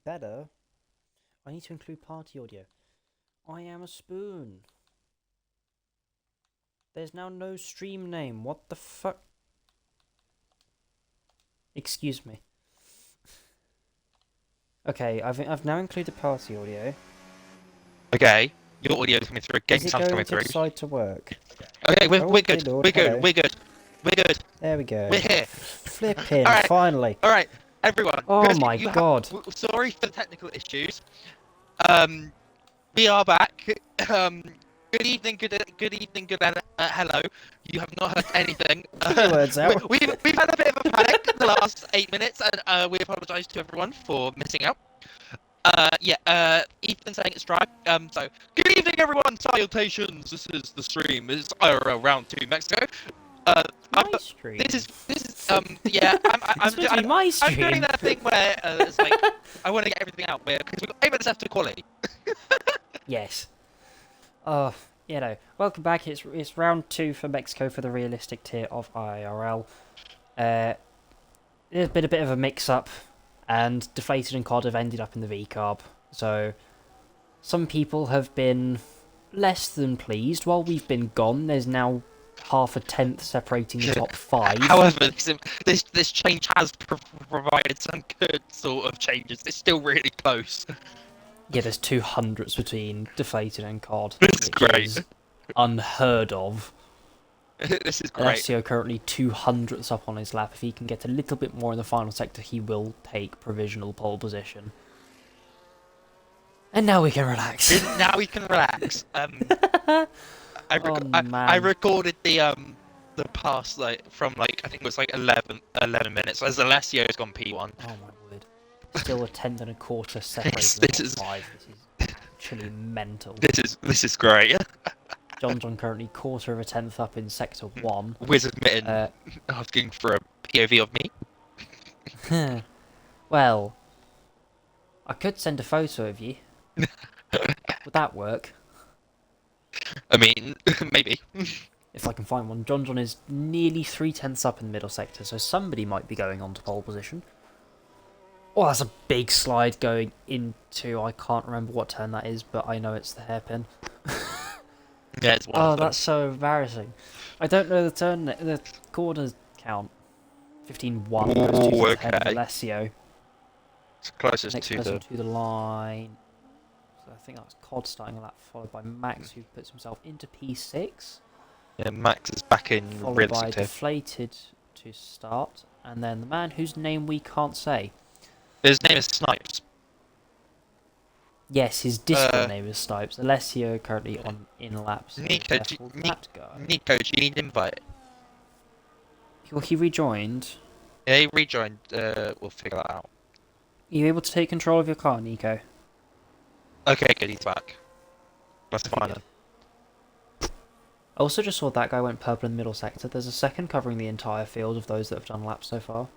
better. I need to include party audio. I am a spoon. There's now no stream name. What the fuck? Excuse me. Okay, I've now included party audio. Okay, your audio is coming through. Game Is it sound's going coming to through. decide to work? Okay, we're Okay, good. Lord, We're good. hello. We're good. We're good. There we go. We're here. Flipping, All right. finally. All right, everyone. Oh my god. Sorry for the technical issues. We are back. Good evening, good evening, hello. You have not heard anything. Keep your words out. We've had a bit of a panic in the last 8 minutes, and we apologise to everyone for missing out. Ethan saying it's dry. So good evening, everyone. Salutations. This is the stream. This is IRL round 2 Mexico. My stream. This is yeah. I'm doing that thing where it's like I want to get everything out because we've got 8 minutes left to quality. Yes. Welcome back. It's round 2 for Mexico for the realistic tier of IIRL. There's been a bit of a mix-up, and Deflated and COD have ended up in the V-Carb. So, some people have been less than pleased. While we've been gone, there's now half a tenth separating the top 5. However, this change has provided some good sort of changes. It's still really close. Yeah, there's 200s between Deflated and COD. This is great. Is unheard of. This is great. Alessio currently 200s up on his lap. If he can get a little bit more in the final sector, he will take provisional pole position. And now we can relax. Now we can relax. I recorded the pass from I think it was 11 minutes as Alessio's gone P1. Oh my word. Still a tenth and a quarter separated This is 5. This is actually mental. This is great. John currently quarter of a tenth up in sector 1. Wizard Mitten asking for a POV of me. Well, I could send a photo of you. Would that work? I mean, maybe. If I can find one. John is nearly 3/10 up in the middle sector, so somebody might be going on to pole position. Oh, that's a big slide going into... I can't remember what turn that is, but I know it's the hairpin. Yeah, it's one Oh, of them. that's so embarrassing. I don't know the corners count. 15-1 goes to the head of Alessio. It's closest Next to person to the line. So I think that's COD starting on that, followed by Max, who puts himself into P6. Yeah, Max is back in Followed by realistic. Deflated to start. And then the man whose name we can't say. His name is Snipes. Yes, his Discord name is Snipes. Alessio currently on in laps. Nico, do you need an invite? Well, he rejoined. Yeah, he rejoined. We'll figure that out. Are you able to take control of your car, Nico? Okay, good, he's back. That's fine then. I also just saw that guy went purple in the middle sector. There's a second covering the entire field of those that have done laps so far.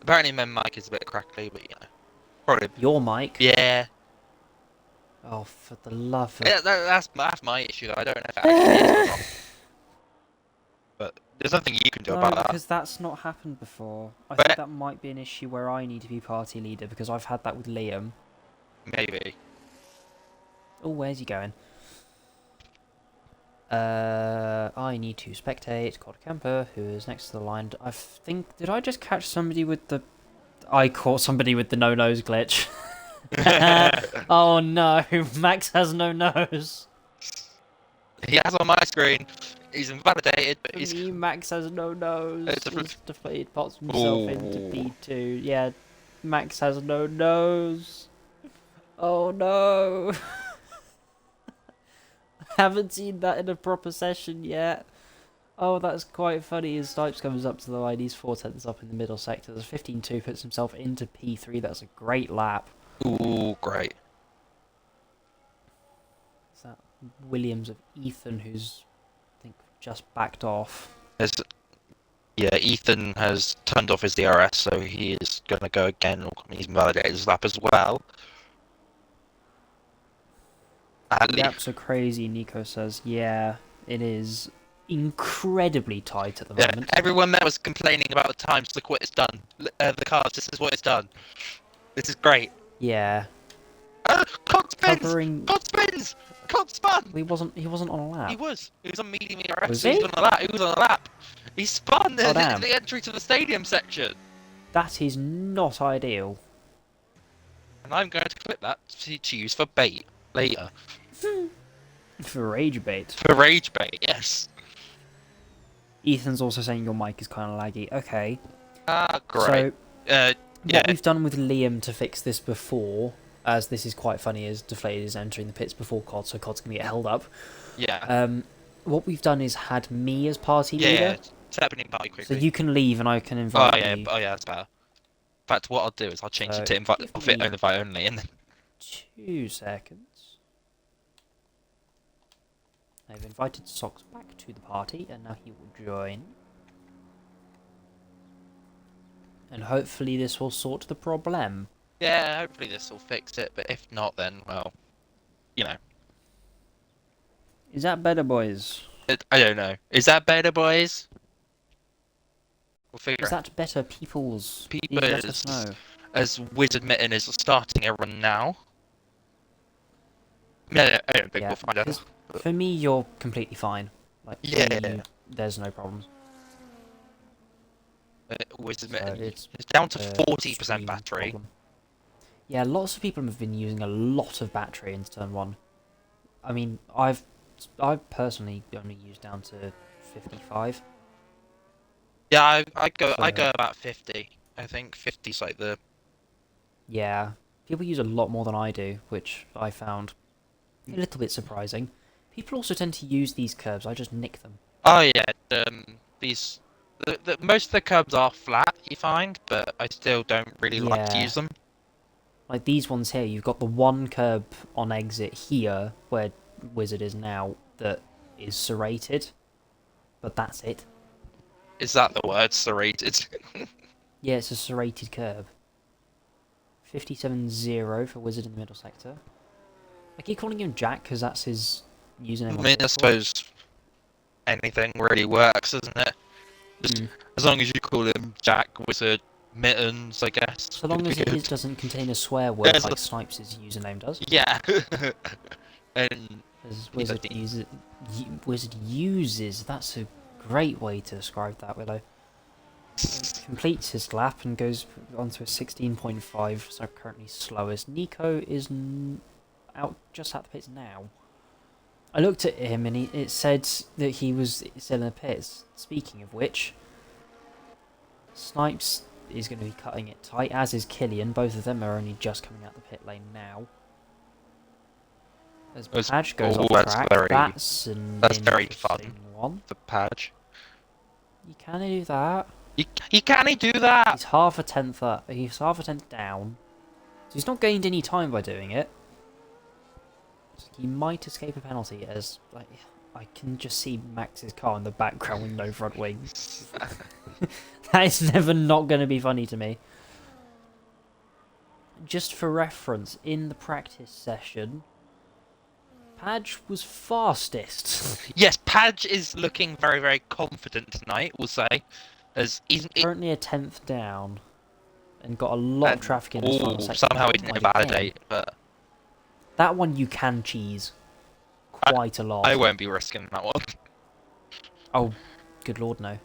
Apparently my mic is a bit crackly, but you know. Probably. Your mic? Yeah. Oh, for the love of... Yeah, that's my issue though. I don't know if it actually is or not. But there's nothing you can do about that. because that's not happened before. I think that might be an issue where I need to be party leader, because I've had that with Liam. Maybe. Oh, where's he going? I need to spectate COD Camper, who is next to the line. I think... Did I just catch somebody with the... I caught somebody with the no-nose glitch. Oh no, Max has no nose. He has on my screen. He's invalidated, but he's... Me, Max has no nose. It's He's deflated, pops himself into P2. Yeah, Max has no nose. Oh no. Haven't seen that in a proper session yet. Oh, that's quite funny. As Snipes comes up to the line, he's 4/10 up in the middle sector. There's 15-2, puts himself into P3. That's a great lap. Ooh, great. Is that Williams of Ethan, who's, I think, just backed off? Yeah, Ethan has turned off his DRS, so he is going to go again. He's invalidated his lap as well. Laps are crazy, Nico says. Yeah, it is incredibly tight at the moment. Everyone that was complaining about the times, look what it's done. The cars, this is what it's done. This is great. Yeah. Cod spins! Covering... Cod spins! Cod spun! He wasn't on a lap. He was. He was on medium ERS. Was So he he? was on a lap. He was on a lap. He spun Oh, in damn. the entry to the stadium section. That is not ideal. And I'm going to clip that to use for bait later. For rage bait. For rage bait, yes. Ethan's also saying your mic is kind of laggy. Okay. Ah, great. So, yeah. what we've done with Liam to fix this before, as this is quite funny, is Deflated is entering the pits before COD, so COD's going to get held up. Yeah. What we've done is had me as party leader. Yeah, set up a new party quickly. So you can leave and I can invite you. Oh, yeah, that's better. In fact, what I'll do is I'll change it to invite only, and then... 2 seconds. I've invited Socks back to the party, and now he will join. And hopefully this will sort the problem. Yeah, hopefully this will fix it, but if not, then, well, you know. Is that better, boys? I don't know. Is that better, boys? We'll figure Is that better, peoples? People Please let us know. As Wizard Mitten is starting a run now. No, I don't think we'll find out. For me, you're completely fine. Like, yeah. There's no problems. Wizard So Mitten it's down to 40% battery. Problem. Yeah, lots of people have been using a lot of battery in turn 1. I mean, I've personally only used down to 55. Yeah, I go about 50. I think 50's like the... Yeah, people use a lot more than I do, which I found a little bit surprising. People also tend to use these curbs, I just nick them. Oh yeah, most of the curbs are flat, you find, but I still don't really like to use them. Like these ones here, you've got the one curb on exit here, where Wizard is now, that is serrated, but that's it. Is that the word, serrated? Yeah, it's a serrated curb. 57-0 for Wizard in the middle sector. I keep calling him Jack because that's his username. I mean, I suppose anything really works, doesn't it? Just as long as you call him Jack, Wizard, Mittens, I guess. So long as it doesn't contain a swear word like Snipes' username does. Yeah. And Wizard uses. That's a great way to describe that, Willow. Completes his lap and goes on to a 16.5, so currently slowest. Nico is out just at the pits now. I looked at him and it said that he was still in the pits. Speaking of which, Snipes is going to be cutting it tight, as is Killian. Both of them are only just coming out the pit lane now. As Padge goes off track, that's very fun one. For Padge. You can do that. He can't do that. He's half a tenth up. He's half a tenth down. So he's not gained any time by doing it. So he might escape a penalty, as like I can just see Max's car in the background with no front wings. That is never not going to be funny to me. Just for reference, in the practice session, Padge was fastest. Yes, Padge is looking very, very confident tonight, we'll say. As he's currently a 10th down and got a lot of traffic in his final sector. Somehow he didn't validate, but... That one you can cheese quite a lot. I won't be risking that one. Oh, good lord, no.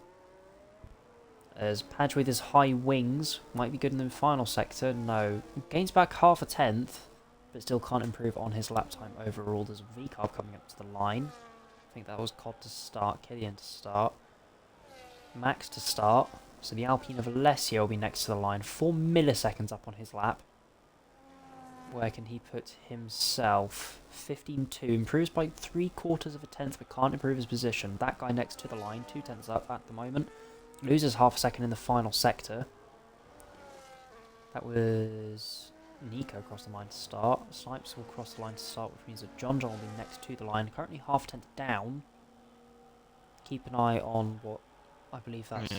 As Padge with his high wings might be good in the final sector. No. Gains back half a tenth, but still can't improve on his lap time overall. There's a V-carb coming up to the line. I think that was COD to start, Killian to start, Max to start. So the Alpine of Alessio will be next to the line, 4 milliseconds up on his lap. Where can he put himself? 15.2, improves by 3/4 of a tenth, but can't improve his position. That guy next to the line, 2 tenths up at the moment. Loses half a second in the final sector. That was Nico across the line to start. Snipes will cross the line to start, which means that John will be next to the line. Currently half a tenth down. Keep an eye on what I believe that's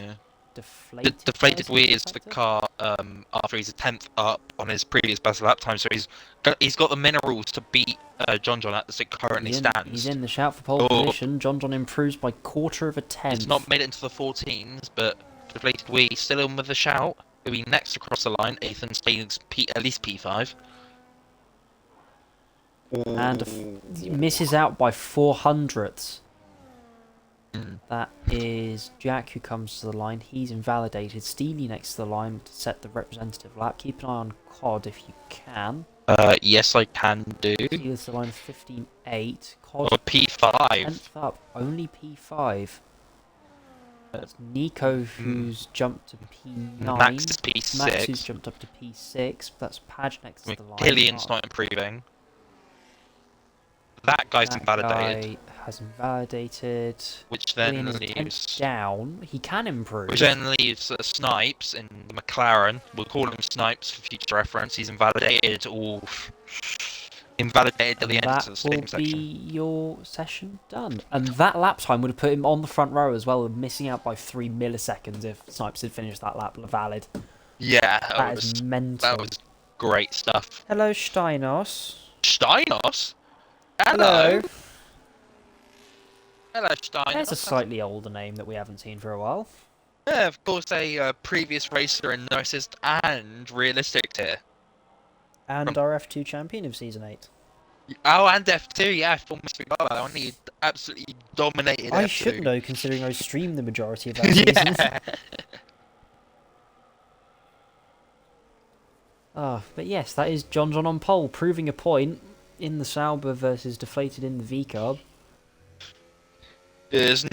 deflated. Deflated is the car after he's a 10th up on his previous best lap time, so he's got the minerals to beat John as it currently stands. He's in the shout for pole position. John improves by 1/4 of a tenth. He's not made it into the 14s, but Deflated Wee still in with the shout. He'll be next across the line. Ethan stays at least P5. And misses out by 400ths. That is Jack who comes to the line. He's invalidated. Steely next to the line to set the representative lap. Keep an eye on Cod if you can. Yes, I can do. Steely's the line of 15.8. Cod Or P5. 10th up. Only P5. That's Nico who's jumped to P9. Max is P6. Max who's jumped up to P6. That's Padge next to the line. Killian's not improving. That guy's invalidated. Guy has invalidated. Which then Killian is leaves... 10th down. He can improve. Which then leaves Snipes in the McLaren. We'll call him Snipes for future reference. He's invalidated. Oof. Invalidated at the end of the steam That will section. be your session done. And that lap time would have put him on the front row as well, missing out by 3 milliseconds if Snipes had finished that lap valid. Yeah, That is mental. That was great stuff. Hello, Steinos. Steinos? Hello. Hello, Steinos. There's a slightly older name that we haven't seen for a while. Yeah, of course, a previous racer in No Assist and Realistic tier. And our F2 champion of Season 8. Oh, and F2, yeah, I almost forgot about that one. He absolutely dominated I F2. should know, considering I streamed the majority of that season. Yeah. But yes, that is John on pole, proving a point in the Sauber versus deflated in the V-Carb. There's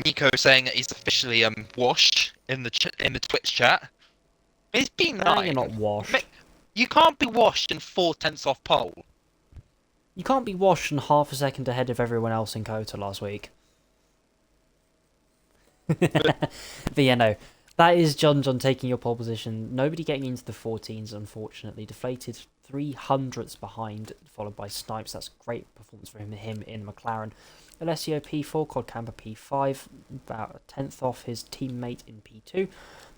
Nico saying that he's officially washed in the Twitch chat. It's been No, nice. you're not washed. You can't be washed in 4/10 off pole. You can't be washed and half a second ahead of everyone else in Kota last week. But yeah, no. That is John taking your pole position. Nobody getting into the 14s, unfortunately. Deflated 300ths behind, followed by Snipes. That's a great performance for him in McLaren. Alessio P4, Cod Camper P5, about a 10th off his teammate in P2.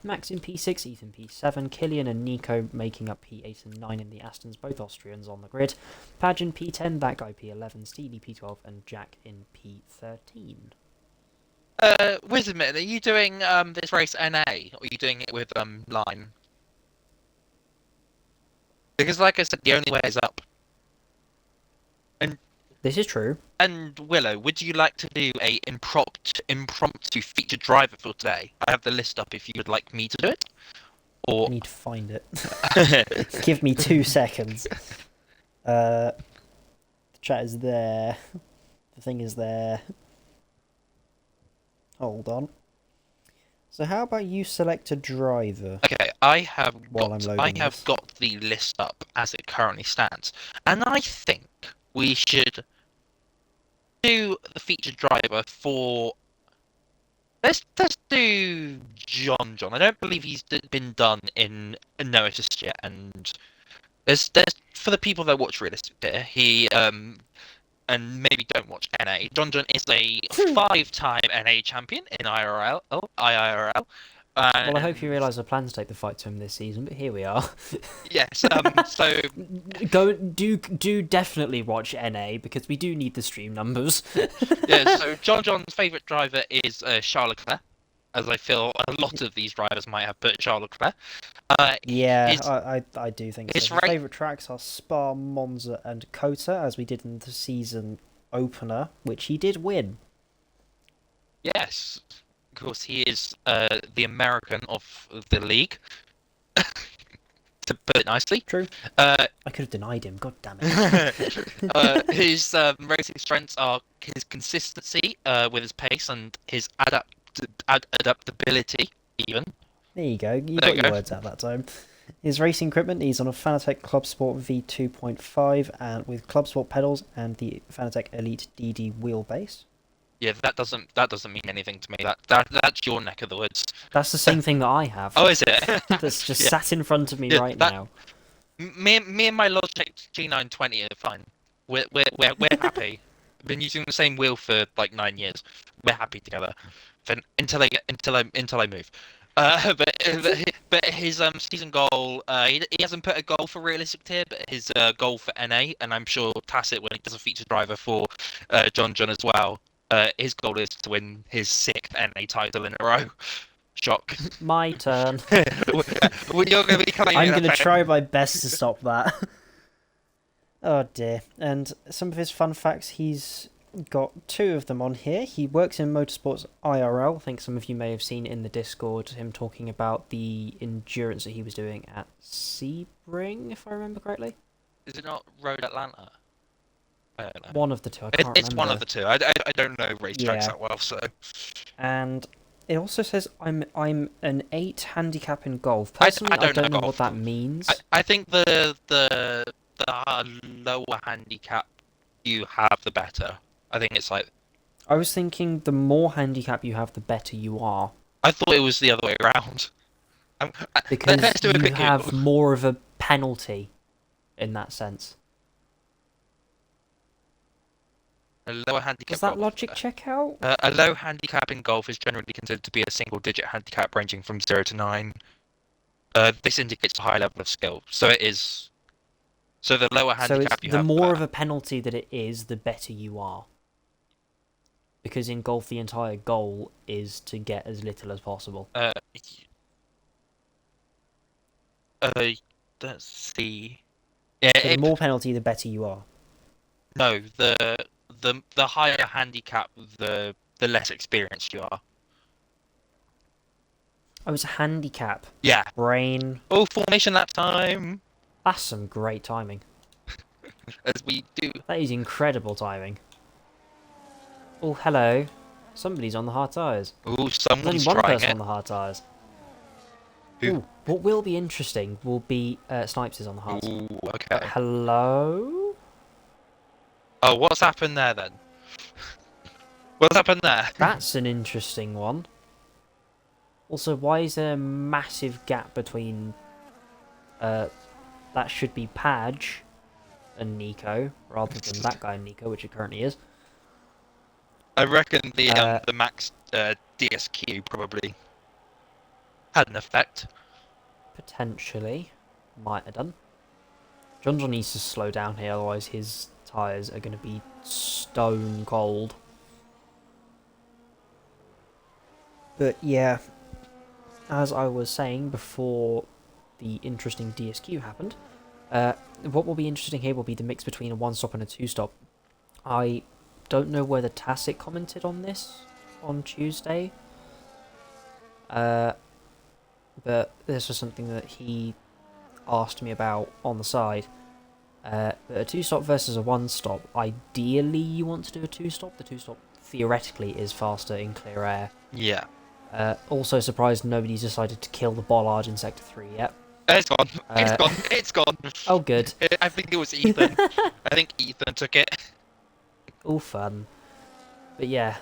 Max in P6, Ethan P7, Killian and Nico making up P8 and 9 in the Astons, both Austrians on the grid. Padge in P10, that guy P11, Steely P12 and Jack in P13. Wait a minute, are you doing this race NA, or are you doing it with Lime? Because like I said, the only way is up. And This is true. And Willow, would you like to do a impromptu featured driver for today? I have the list up if you would like me to do it. Or I need to find it. Give me 2 seconds. The chat is there. The thing is there. Hold on. So how about you select a driver? Okay, I have While I'm loading this. got the list up as it currently stands, and I think we should do the featured driver for. Let's do John. I don't believe he's been done in No Assist yet, and there's for the people that watch Realistic here, he and maybe don't watch NA. John is a 5-time NA champion in IIRL. IIRL. Well, I hope you realise I plan to take the fight to him this season, but here we are. Yes. So do definitely watch NA because we do need the stream numbers. yeah. So John's favourite driver is Charles Leclerc, as I feel a lot of these drivers might have put Charles Leclerc. Yeah, I do think so. My right. favourite tracks are Spa, Monza, and Kota, as we did in the season opener, which he did win. Yes. Of course, he is the American of the league. To put it nicely. True. I could have denied him. God damn it. His racing strengths are his consistency with his pace and his adaptability, even. There you go. You There got you your go. words out that time. His racing equipment, he's on a Fanatec Club Sport V2.5 and with Club Sport pedals and the Fanatec Elite DD wheelbase. Yeah, that doesn't mean anything to me. That's your neck of the woods. That's the same thing that I have. Oh, is it? That's just Yeah. sat in front of me Yeah, right that- now. Me and my Logitech G920 are fine. We're happy. I've been using the same wheel for like 9 years. We're happy together. Then until I move. But his season goal, he hasn't put a goal for Realistic tier, but his goal for NA, and I'm sure Tacit when he does a feature driver for John as well. His goal is to win his 6th NA title in a row. Shock. My turn. Well, you're going to be coming. I'm going to try my best to stop that. Oh dear. And some of his fun facts, he's got 2 of them on here. He works in motorsports IRL. I think some of you may have seen in the Discord him talking about the endurance that he was doing at Sebring, if I remember correctly. Is it not Road Atlanta? I don't know. One of the 2, I can't It's remember. one of the 2. I don't know racetracks that well, so. And it also says I'm an 8 handicap in golf. Personally, I don't know what that means. I think the lower handicap you have, the better. I think it's like. I was thinking the more handicap you have, the better you are. I thought it was the other way around. Because let's do a you quick have Google. more of a penalty in that sense. A lower handicap. Does that golf, logic check out? a low handicap in golf is generally considered to be a single-digit handicap ranging from 0 to 9. This indicates a high level of skill, so it is. So the lower handicap you the have, more of a penalty that it is, the better you are. Because in golf, the entire goal is to get as little as possible. Let's see. Yeah, So the more penalty, the better you are. No, the higher handicap, the less experienced you are. Oh, it's a handicap. Yeah. Brain. Oh, formation lap time. That's some great timing. As we do. That is incredible timing. Oh, hello. Somebody's on the hard tyres. Oh, There's only someone's one trying person it. on the hard tyres. Who? Ooh, what will be interesting will be Snipes is on the hard tyres. Ooh, okay. Hello? Oh, what's happened there then? What's happened there? That's an interesting one. Also, why is there a massive gap between... that should be Padge and Nico, rather than that guy and Nico, which it currently is. I reckon the max DSQ probably had an effect. Potentially. Might have done. John needs to slow down here, otherwise his tyres are going to be stone cold. But yeah, as I was saying before the interesting DSQ happened, what will be interesting here will be the mix between a 1-stop and a 2-stop. I don't know whether Tacit commented on this on Tuesday, but this was something that he asked me about on the side. A 2-stop versus a 1-stop, ideally you want to do a 2-stop. The 2-stop theoretically is faster in clear air. Yeah. Also surprised nobody's decided to kill the bollard in Sector 3 yet. It's gone. It's gone. It's gone. Oh, good. I think it was Ethan. I think Ethan took it. All fun. But yeah,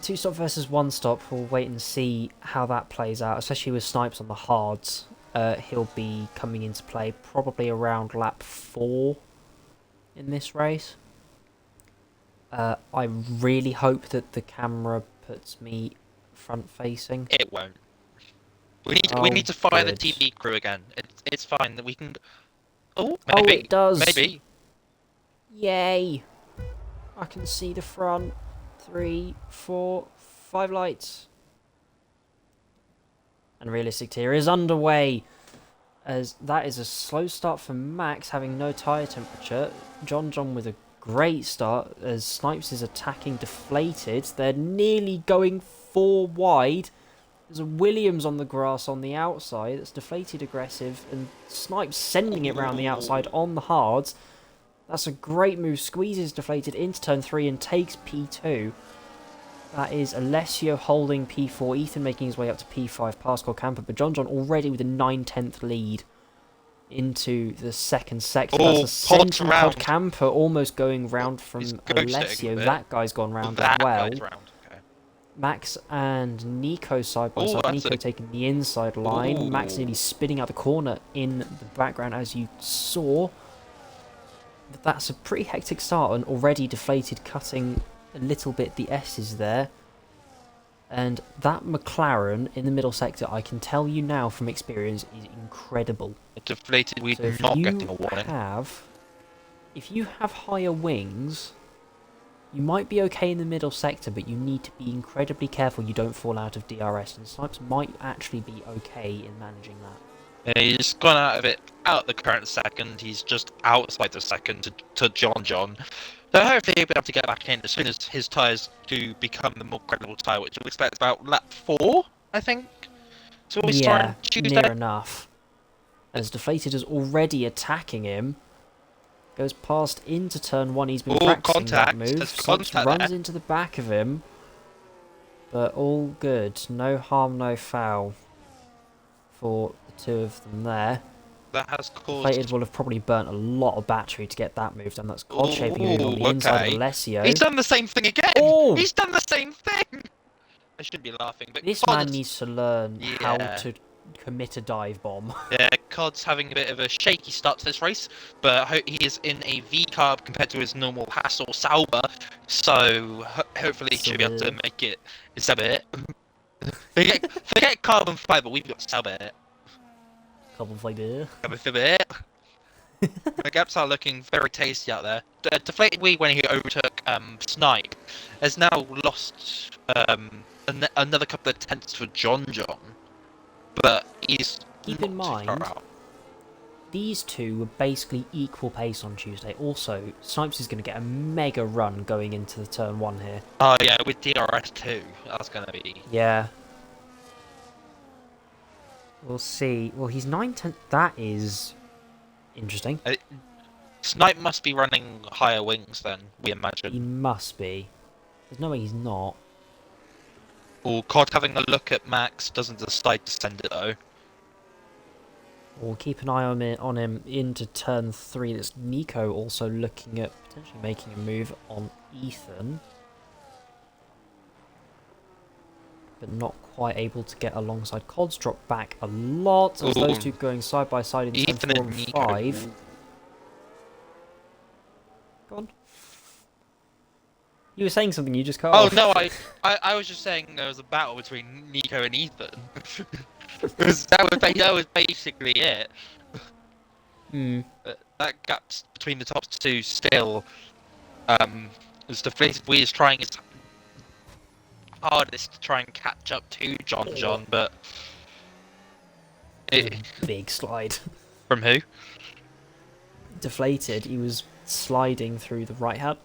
2-stop versus 1-stop, we'll wait and see how that plays out, especially with Snipes on the hards. He'll be coming into play probably around lap 4 in this race. I really hope that the camera puts me front facing. It won't. We need to fire good. the TV crew again. It's fine that we can. Oh, Oh, maybe. it does. Maybe. Yay! I can see the front. 3, 4, 5 lights. And realistic tier is underway. As that is a slow start for Max, having no tyre temperature. John with a great start as Snipes is attacking deflated. They're nearly going 4 wide. There's a Williams on the grass on the outside. It's deflated aggressive. And Snipes sending it round the outside on the hards. That's a great move. Squeezes deflated into turn 3 and takes P2. That is Alessio holding P4. Ethan making his way up to P5 past Camper. But John already with a 9/10 lead into the second sector. Oh, That's a central round. Camper almost going round from Alessio. That guy's gone round as well. Okay. Max and Nico side by Ooh, side. that's Nico taking the inside line. Ooh. Max nearly spinning out the corner in the background as you saw. But that's a pretty hectic start and already deflated, cutting a little bit the S's there. And that McLaren in the middle sector, I can tell you now from experience, is incredible. Deflated, we're So not getting a warning. if you have higher wings, You might be okay in the middle sector, but you need to be incredibly careful you don't fall out of DRS, and Snipes might actually be okay in managing that. He's gone out of it, out the current second. He's just outside the second to John. So hopefully he'll be able to get back in as soon as his tyres do become the more credible tyre, which you'll expect about lap 4, I think. So we start on Tuesday. Near enough. As Deflated is already attacking him. Goes past into turn 1, he's been practicing that move. Snipes runs into the back of him. But all good. No harm, no foul for the two of them there. That has caused... Deflated will have probably burnt a lot of battery to get that move done. That's God shaping him on the inside of Alessio. He's done the same thing again! Oh! He's done the same thing! I shouldn't be laughing, but this man needs to learn how to commit a dive bomb. Yeah, Cod's having a bit of a shaky start to this race, but he is in a V-carb compared to his normal Hassel Sauber, so hopefully he should be able to make it. Sauber. forget carbon fiber, we've got Sauber. Carbon fiber. Carbon fiber. The gaps are looking very tasty out there. Deflated Wee, when he overtook Snipe, has now lost another couple of tenths for John, but he's keep in mind these two were basically equal pace on Tuesday. Also, Snipes is going to get a mega run going into the turn 1 here. Oh yeah, with DRS 2, that's going to be... Yeah. We'll see. Well, he's 9/10. That is interesting. Snipe must be running higher wings then, we imagine. He must be. There's no way he's not. Or Cod having a look at Max doesn't decide to send it though. We'll keep an eye on him into turn 3. That's Nico also looking at potentially making a move on Ethan. But not quite able to get alongside. Cod's dropped back a lot as those two going side by side in Ethan turn 4 and 5. Go on. You were saying something, you just cut off. Oh no, I was just saying there was a battle between Nico and Ethan. that was basically it. That gap between the top two still, as Deflated Wee is trying his hardest to try and catch up to John, but... Big slide. From who? Deflated, he was sliding through the right hand.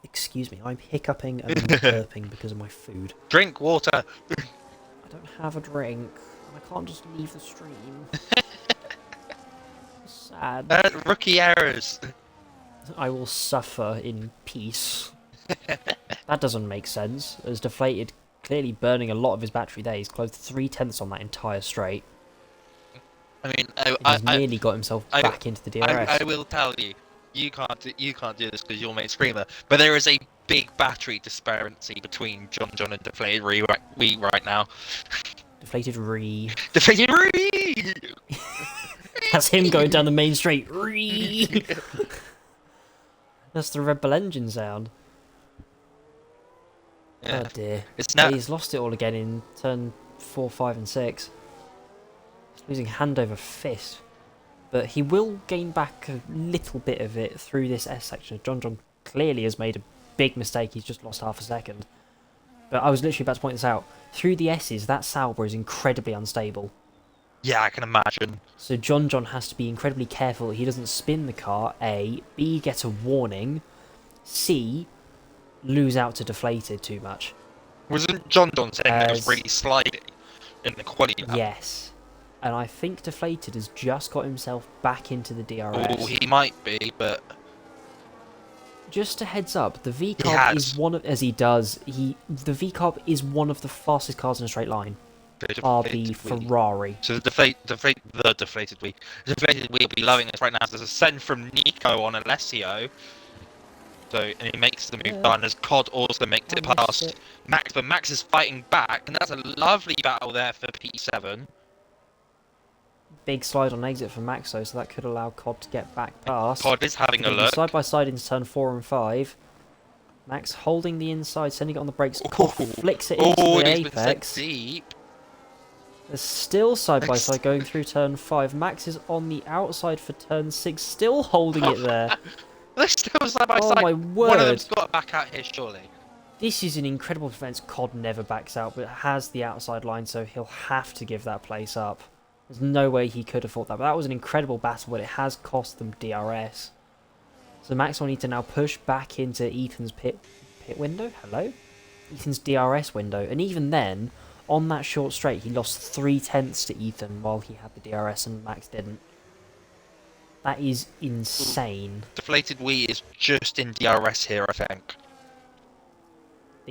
Excuse me, I'm hiccuping and burping because of my food. Drink water! I don't have a drink. I can't just leave the stream. Sad. Rookie errors! I will suffer in peace. That doesn't make sense, as Deflated clearly burning a lot of his battery there. He's close to 3/10 on that entire straight. I mean, he's nearly got himself back into the DRS. I will tell you, you can't do this because you'll make Screamer, but there is a big battery disparity between John and Deflated Wee right now. Deflated Ree. Deflated Ree! That's him going down the main straight. Ree! That's the Red Bull engine sound. Yeah. Oh dear. He's lost it all again in turn 4, 5 and 6. He's losing hand over fist. But he will gain back a little bit of it through this S section. John clearly has made a big mistake. He's just lost half a second. But I was literally about to point this out. Through the S's, that Sauber is incredibly unstable. Yeah, I can imagine. So John has to be incredibly careful that he doesn't spin the car, A. B, get a warning. C, lose out to Deflated too much. Wasn't John saying that it was really sliding in the quality lap? Yes. And I think Deflated has just got himself back into the DRS. Oh, he might be, but... Just a heads up, the V-carb is one of... As he does, the V-carb is one of the fastest cars in a straight line. Are the Ferrari. So the Deflated Wee will be loving this right now. There's a send from Nico on Alessio. So, and he makes the move done as Cod also makes it past Max, but Max is fighting back, and that's a lovely battle there for P7. Big slide on exit for Max though, so that could allow Cod to get back past. Cod is having a look. Side by side into turn 4 and 5. Max holding the inside, sending it on the brakes. Cod flicks it into the apex. Deep. There's still side by side going through turn 5. Max is on the outside for turn 6, still holding it there. They're still side by Oh side. my One of word! them's got to back out here, surely. This is an incredible defence. COD never backs out, but has the outside line, so he'll have to give that place up. There's no way he could have fought that, but that was an incredible battle, but it has cost them DRS. So Max will need to now push back into Ethan's pit window. Hello? Ethan's DRS window. And even then, on that short straight, he lost 3/10 to Ethan while he had the DRS and Max didn't. That is insane. Deflated Wii is just in DRS here, I think.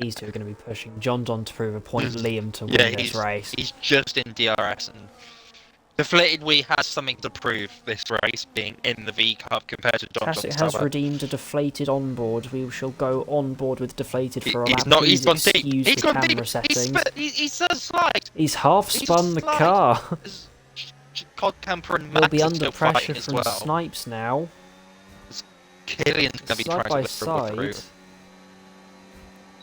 These two are going to be pushing John Don to prove a point, Liam to win this race. He's just in DRS, and Deflated Wii has something to prove this race, being in the V Cup compared to John Classic has redeemed a deflated onboard. We shall go on board with deflated for a lap. He's gone deep. Excuse He's the gone camera deep. settings. He's a slide. He's half spun the car. COD Camper and He'll Max be are under still pressure fighting as from well. Snipes now. Killian's going to be Side trying by to dribble through. side,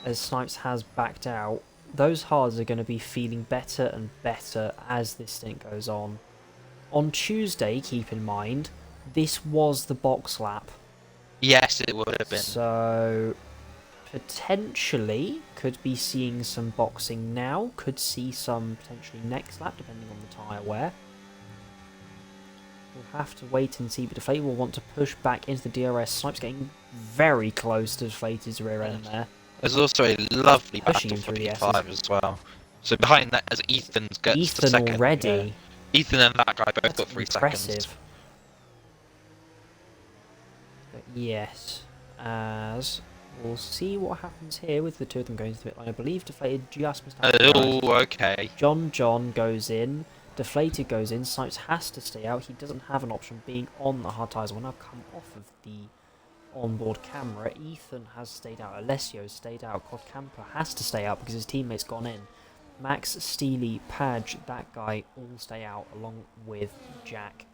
as Snipes has backed out, those hards are going to be feeling better and better as this stint goes on. On Tuesday, keep in mind, this was the box lap. Yes, it would have been. So, potentially, could be seeing some boxing now. Could see some potentially next lap, depending on the tyre wear. We'll have to wait and see, but Deflated will want to push back into the DRS. Snipes getting very close to Deflated's rear end there. There's also a lovely Pushing battle him for through the P5 as well. So behind that, as Ethan gets to Ethan second. already. Yeah. Ethan and that guy both That's got 3 impressive. seconds. But yes, as we'll see what happens here with the two of them going to the pit line. I believe Deflated just missed out. Oh, okay. John goes in. Deflated goes in. Snipes has to stay out. He doesn't have an option being on the hard tyres. Will now come off of the onboard camera. Ethan has stayed out. Alessio stayed out. COD Camper has to stay out because his teammate's gone in. Max, Steely, Padge, that guy all stay out along with Jack.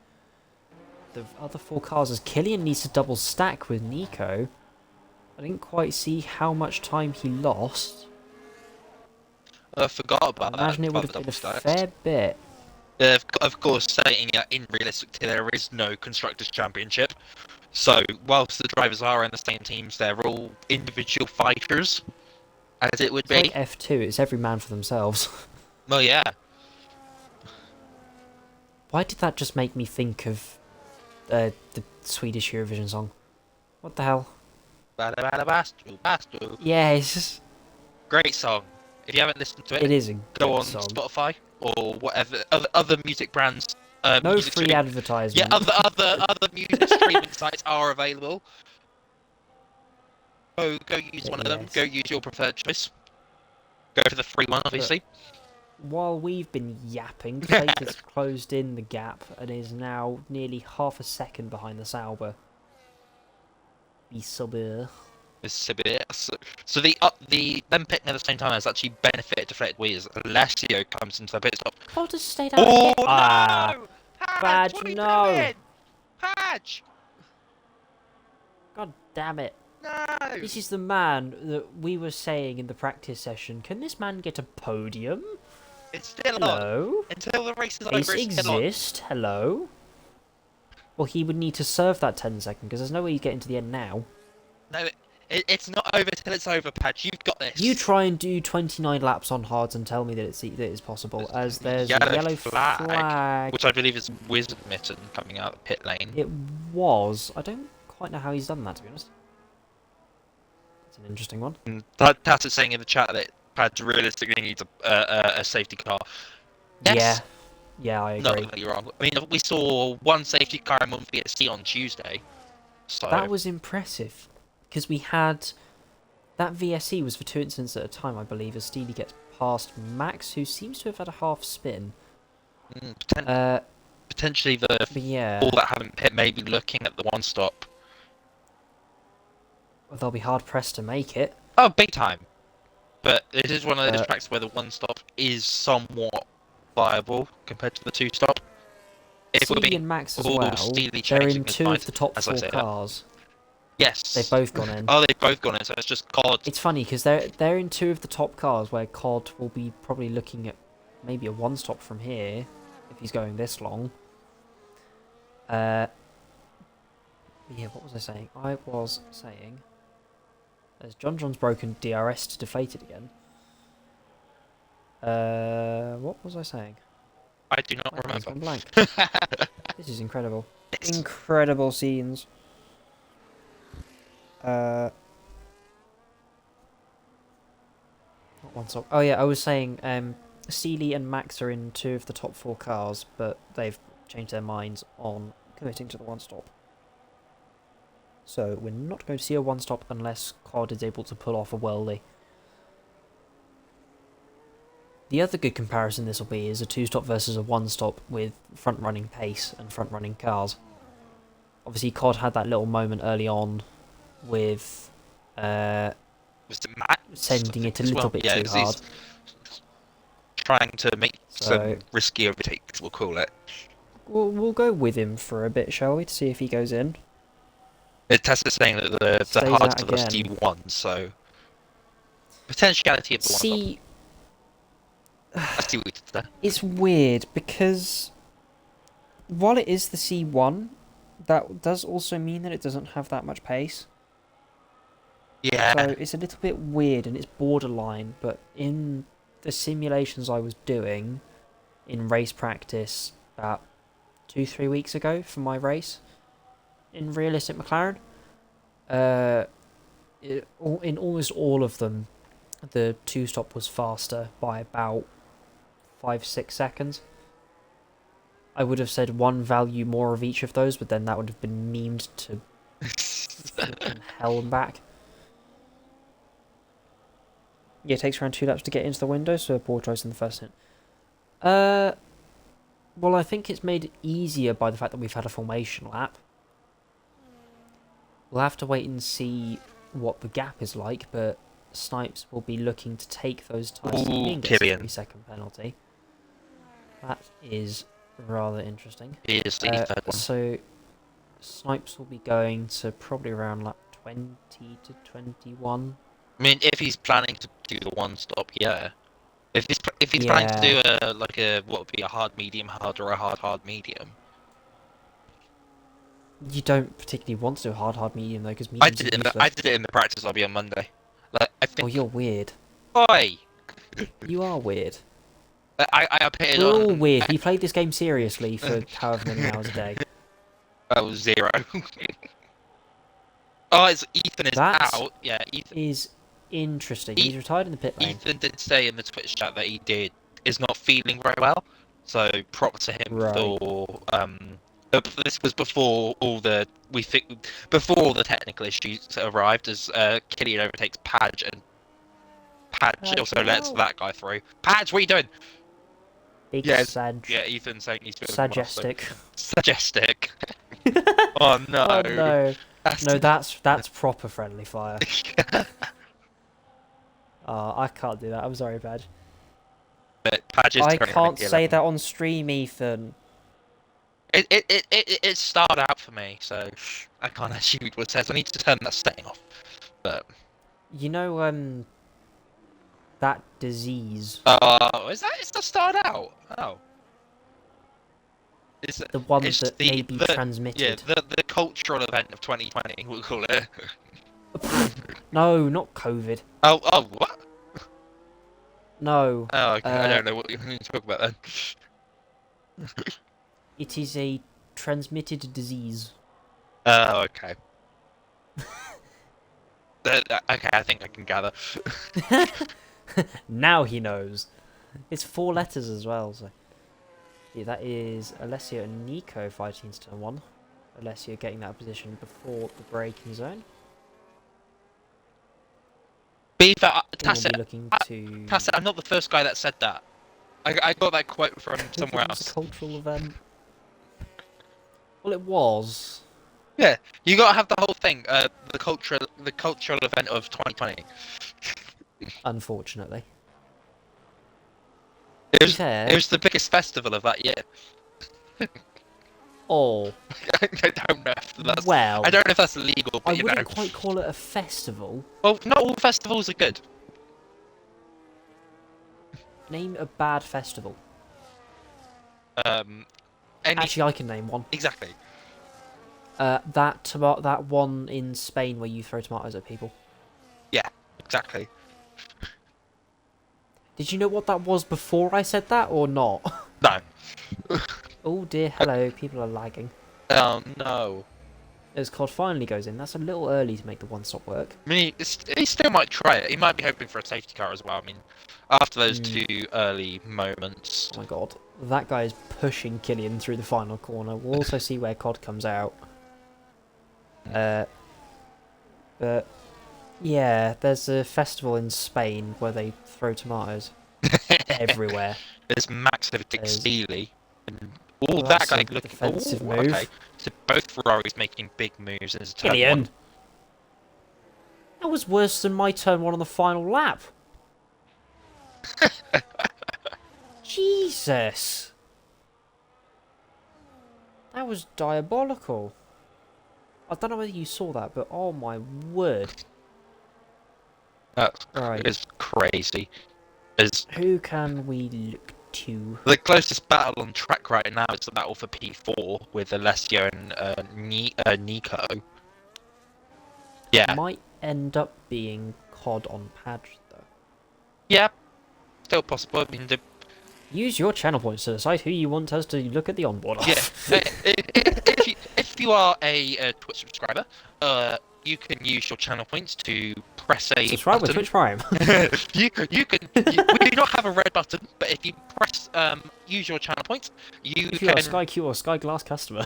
The other 4 cars, as Killian needs to double stack with Nico. I didn't quite see how much time he lost. I forgot about that. I imagine it would have been a fair bit. Of course, stating that in realistically there is no Constructors' Championship. So, whilst the drivers are in the same teams, they're all individual fighters, as it would It's be. like F2, it's every man for themselves. Well, yeah. Why did that just make me think of the Swedish Eurovision song? What the hell? Bastu. Yeah, it's just... Great song. If you haven't listened to It it, is a go good on song. Spotify or whatever other music brands. No music free streaming- advertisement. Yeah, other music streaming sites are available. Go use one of them. Yes. Go use your preferred choice. Go for the free one, obviously. While we've been yapping, Fate has closed in the gap and is now nearly half a second behind the Sauber. The Sauber. So the them picking at the same time has actually benefited Deflated Wii as Alessio comes into the pit stop. Oh, just stayed out Oh again. Ah, no! Padge, what are you no. doing? Padge! God damn it. No! This is the man that we were saying in the practice session. Can this man get a podium? It's still on. Hello? Until the race is over, This it's still on. exist? Hello? Well, he would need to serve that 10 second because there's no way he's getting to the end now. No, it's not over till it's over, Padge. You've got this. You try and do 29 laps on hards and tell me that it's possible, as there's a yellow flag. Which I believe is Wizard Mitten coming out of the pit lane. It was. I don't quite know how he's done that, to be honest. It's an interesting one. And that's it saying in the chat that Padge realistically needs a safety car. Yes. Yeah, I Not agree. completely wrong. I mean, we saw one safety car in one VSC on Tuesday. So That was impressive, because we had... That VSE was for 2 incidents at a time, I believe, as Steely gets past Max, who seems to have had a half spin. potentially the But yeah, all that haven't pit may be looking at the one stop. they'll be hard-pressed to make it. Oh, big time. But it is one of those tracks where the one stop is somewhat viable compared to the 2 stop. If we're Steely being and Max as all well, steely they're changing in his 2 mind of the top as I 4 say that. cars. Yes. They've both gone in. Oh, they've both gone in, so it's just COD. It's funny because they're in 2 of the top cars where COD will be probably looking at maybe a 1-stop from here if he's going this long. Yeah, Yeah, what was I saying? I was saying, as John's broken DRS to deflate it again. What was I saying? I do not My mind's remember. gone blank. This is incredible. Incredible scenes. Not one stop. Oh yeah, I was saying, Seeley and Max are in 2 of the top 4 cars, but they've changed their minds on committing to the one stop. So we're not going to see a one stop unless COD is able to pull off a whirly. The other good comparison this will be is a 2-stop versus a 1-stop with front-running pace and front-running cars. Obviously, COD had that little moment early on with Was it Matt? sending it a little bit too hard. Trying to make So, some risky overtakes, we'll call it. we'll go with him for a bit, shall we, to see if he goes in. Tesla's saying that the Stays hardest out of the again. C1, so potentiality of the one. See, I see what you did there. it's weird because while it is the C1, that does also mean that it doesn't have that much pace. Yeah. So it's a little bit weird and it's borderline, but in the simulations I was doing in race practice about 2-3 weeks ago for my race in realistic McLaren, in almost all of them, the 2-stop was faster by about 5-6 seconds. I would have said one value more of each of those, but then that would have been memed to flipping hell and back. Yeah, it takes around 2 laps to get into the window, so a poor choice in the first hit. Well, I think it's made easier by the fact that we've had a formation lap. We'll have to wait and see what the gap is like, but Snipes will be looking to take those tyres. He gets a 3-second penalty. That is rather interesting. It is the third one. So, Snipes will be going to probably around lap 20 to 21. I mean, if he's planning to do the one stop, yeah. If he's planning to do what would be a hard medium hard or a hard medium. You don't particularly want to do a hard medium though, because I did it in the practice lobby on Monday. Like I think. Oh, you're weird. Oi! You are weird. I pitted We're on. all weird. We played this game seriously for however many hours a day. Oh, 0. Oh, it's Ethan is That out. Yeah, Ethan is interesting. He's retired in the pit lane. Ethan did say in the Twitch chat that he is not feeling very well. So props to him Right. for this was before all the before all the technical issues arrived, as Killian overtakes Padge, and Padge also lets that guy through. Padge, what are you doing? Big Yeah, Sag. Yeah, Ethan's saying he's feeling Sagestic. Sagestic. Oh no. Oh no. No, that's proper friendly fire. Oh, I can't do that. I'm sorry, Padge. But Padge is I turning can't on the say 11. that on stream, Ethan. It started out for me, so I can't actually what it says. I need to turn that setting off. But You know, that disease. is that started out? Oh. Is it The one it's that may be transmitted. Yeah, the cultural event of 2020, we'll call it. No, not COVID. Oh, what? No. Oh, okay. I don't know what you're going to talk about then. It is a transmitted disease. Oh, okay. Okay, I think I can gather. Now he knows. It's 4 letters as well, so. Yeah, that is Alessio and Nico fighting to turn 1. Alessio getting that position before the braking zone. Beaver, Tacit, looking to... Tacit, I'm not the first guy that said that. I got that quote from somewhere It was else. a cultural event. Well, it was. Yeah, you gotta have the whole thing. The cultural event of 2020. Unfortunately. It was the biggest festival of that year. Oh. I don't know if that's. Well. I don't know if that's legal. But I wouldn't quite call it a festival. Well, not all festivals are good. Name a bad festival. Actually, Actually, I can name one. Exactly. That one in Spain where you throw tomatoes at people. Yeah, exactly. Did you know what that was before I said that, or not? No. Oh dear, hello, people are lagging. Oh no. As COD finally goes in, that's a little early to make the one-stop work. I mean, he still might try it. He might be hoping for a safety car as well. I mean, after those two early moments. Oh my god, that guy is pushing Killian through the final corner. We'll also see where COD comes out. But yeah, there's a festival in Spain where they throw tomatoes everywhere. There's Max over Dick Steely. Well, That guy a looking. defensive move. Okay. So both Ferraris making big moves in turn Killian! 1. That was worse than my turn 1 on the final lap. Jesus! That was diabolical. I don't know whether you saw that, but oh my word. That Right. is crazy. Who can we look to? The closest battle on track right now is the battle for P4 with Alessio and Nico. Yeah. Might end up being COD on Padge, though. Yeah. Still possible. I mean, Use your channel points to decide who you want us to look at the onboard of. yeah. if you are a Twitch subscriber, you can use your channel points to press a Subscribe with button. Twitch Prime. We do not have a red button, but if you press use your channel points, If you are a Sky Q or Sky Glass customer.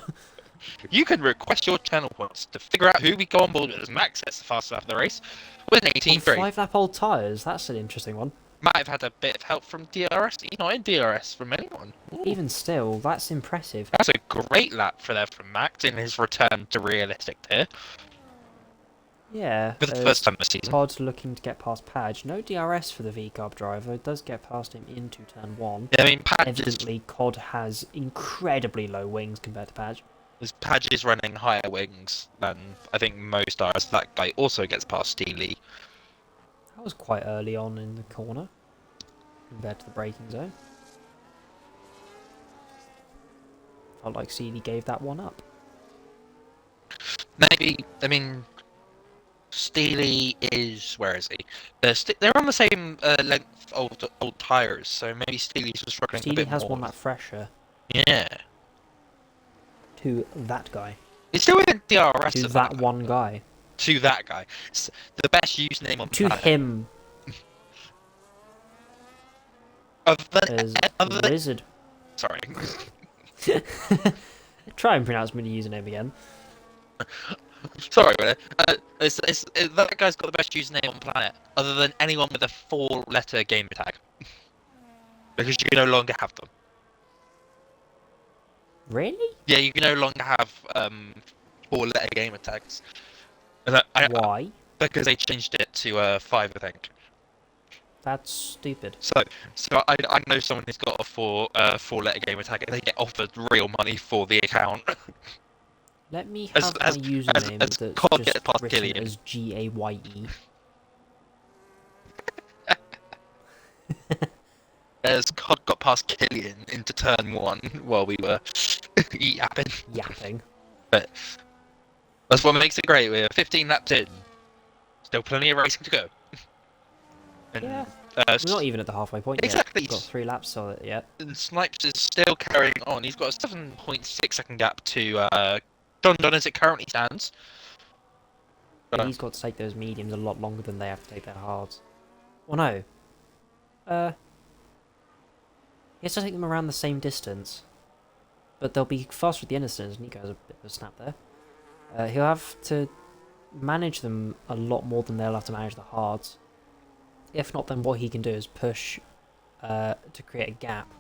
You can request your channel points to figure out who we go on board with as Max gets the fastest lap of the race with an 18.3. 5-lap old tyres, that's an interesting one. Might have had a bit of help from DRS. He's not in DRS from anyone. Ooh. Even still, that's impressive. That's a great lap for there from Max in his return to realistic tier. Yeah. For the first time this season. COD looking to get past Padge. No DRS for the V-Carb driver. It does get past him into turn 1. Yeah, I mean, Padge Evidently, COD has incredibly low wings compared to Padge. Padge is running higher wings than I think most are, as that guy also gets past Steely. That was quite early on in the corner compared to the braking zone. Felt like Steely gave that one up. Maybe, I mean, Steely is, where is he? They're on the same length old tyres, so maybe Steely's was struggling a Steely bit has more. one that fresher Yeah. to that guy. It's still within DRS To of that one guy. To that guy. It's the best username on To planet. him. Other than Wizard. Sorry. Try and pronounce my username again. Sorry, but that guy's got the best username on planet, other than anyone with a 4-letter gamer tag. Because you can no longer have them. Really? Yeah, you can no longer have 4-letter gamer tags. Why? Because they changed it to 5, I think. That's stupid. So I know someone who's got a 4-letter gamer tag, and they get offered real money for the account. Let me have my username as that's COD just gets past written Killian. as GAYE. As COD got past Killian into turn 1 while we were yapping. Yapping. But that's what makes it great. We're 15 laps in. Still plenty of racing to go. And, Yeah. We're not even at the halfway point exactly. yet. We've got 3 laps on it yet. And Snipes is still carrying on. He's got a 7.6 second gap to John as it currently stands. But he's got to take those mediums a lot longer than they have to take their hards. Well, no. He has to take them around the same distance. But they'll be faster at the end of the distance. Nico has a bit of a snap there. He'll have to manage them a lot more than they'll have to manage the hards. If not, then what he can do is push to create a gap.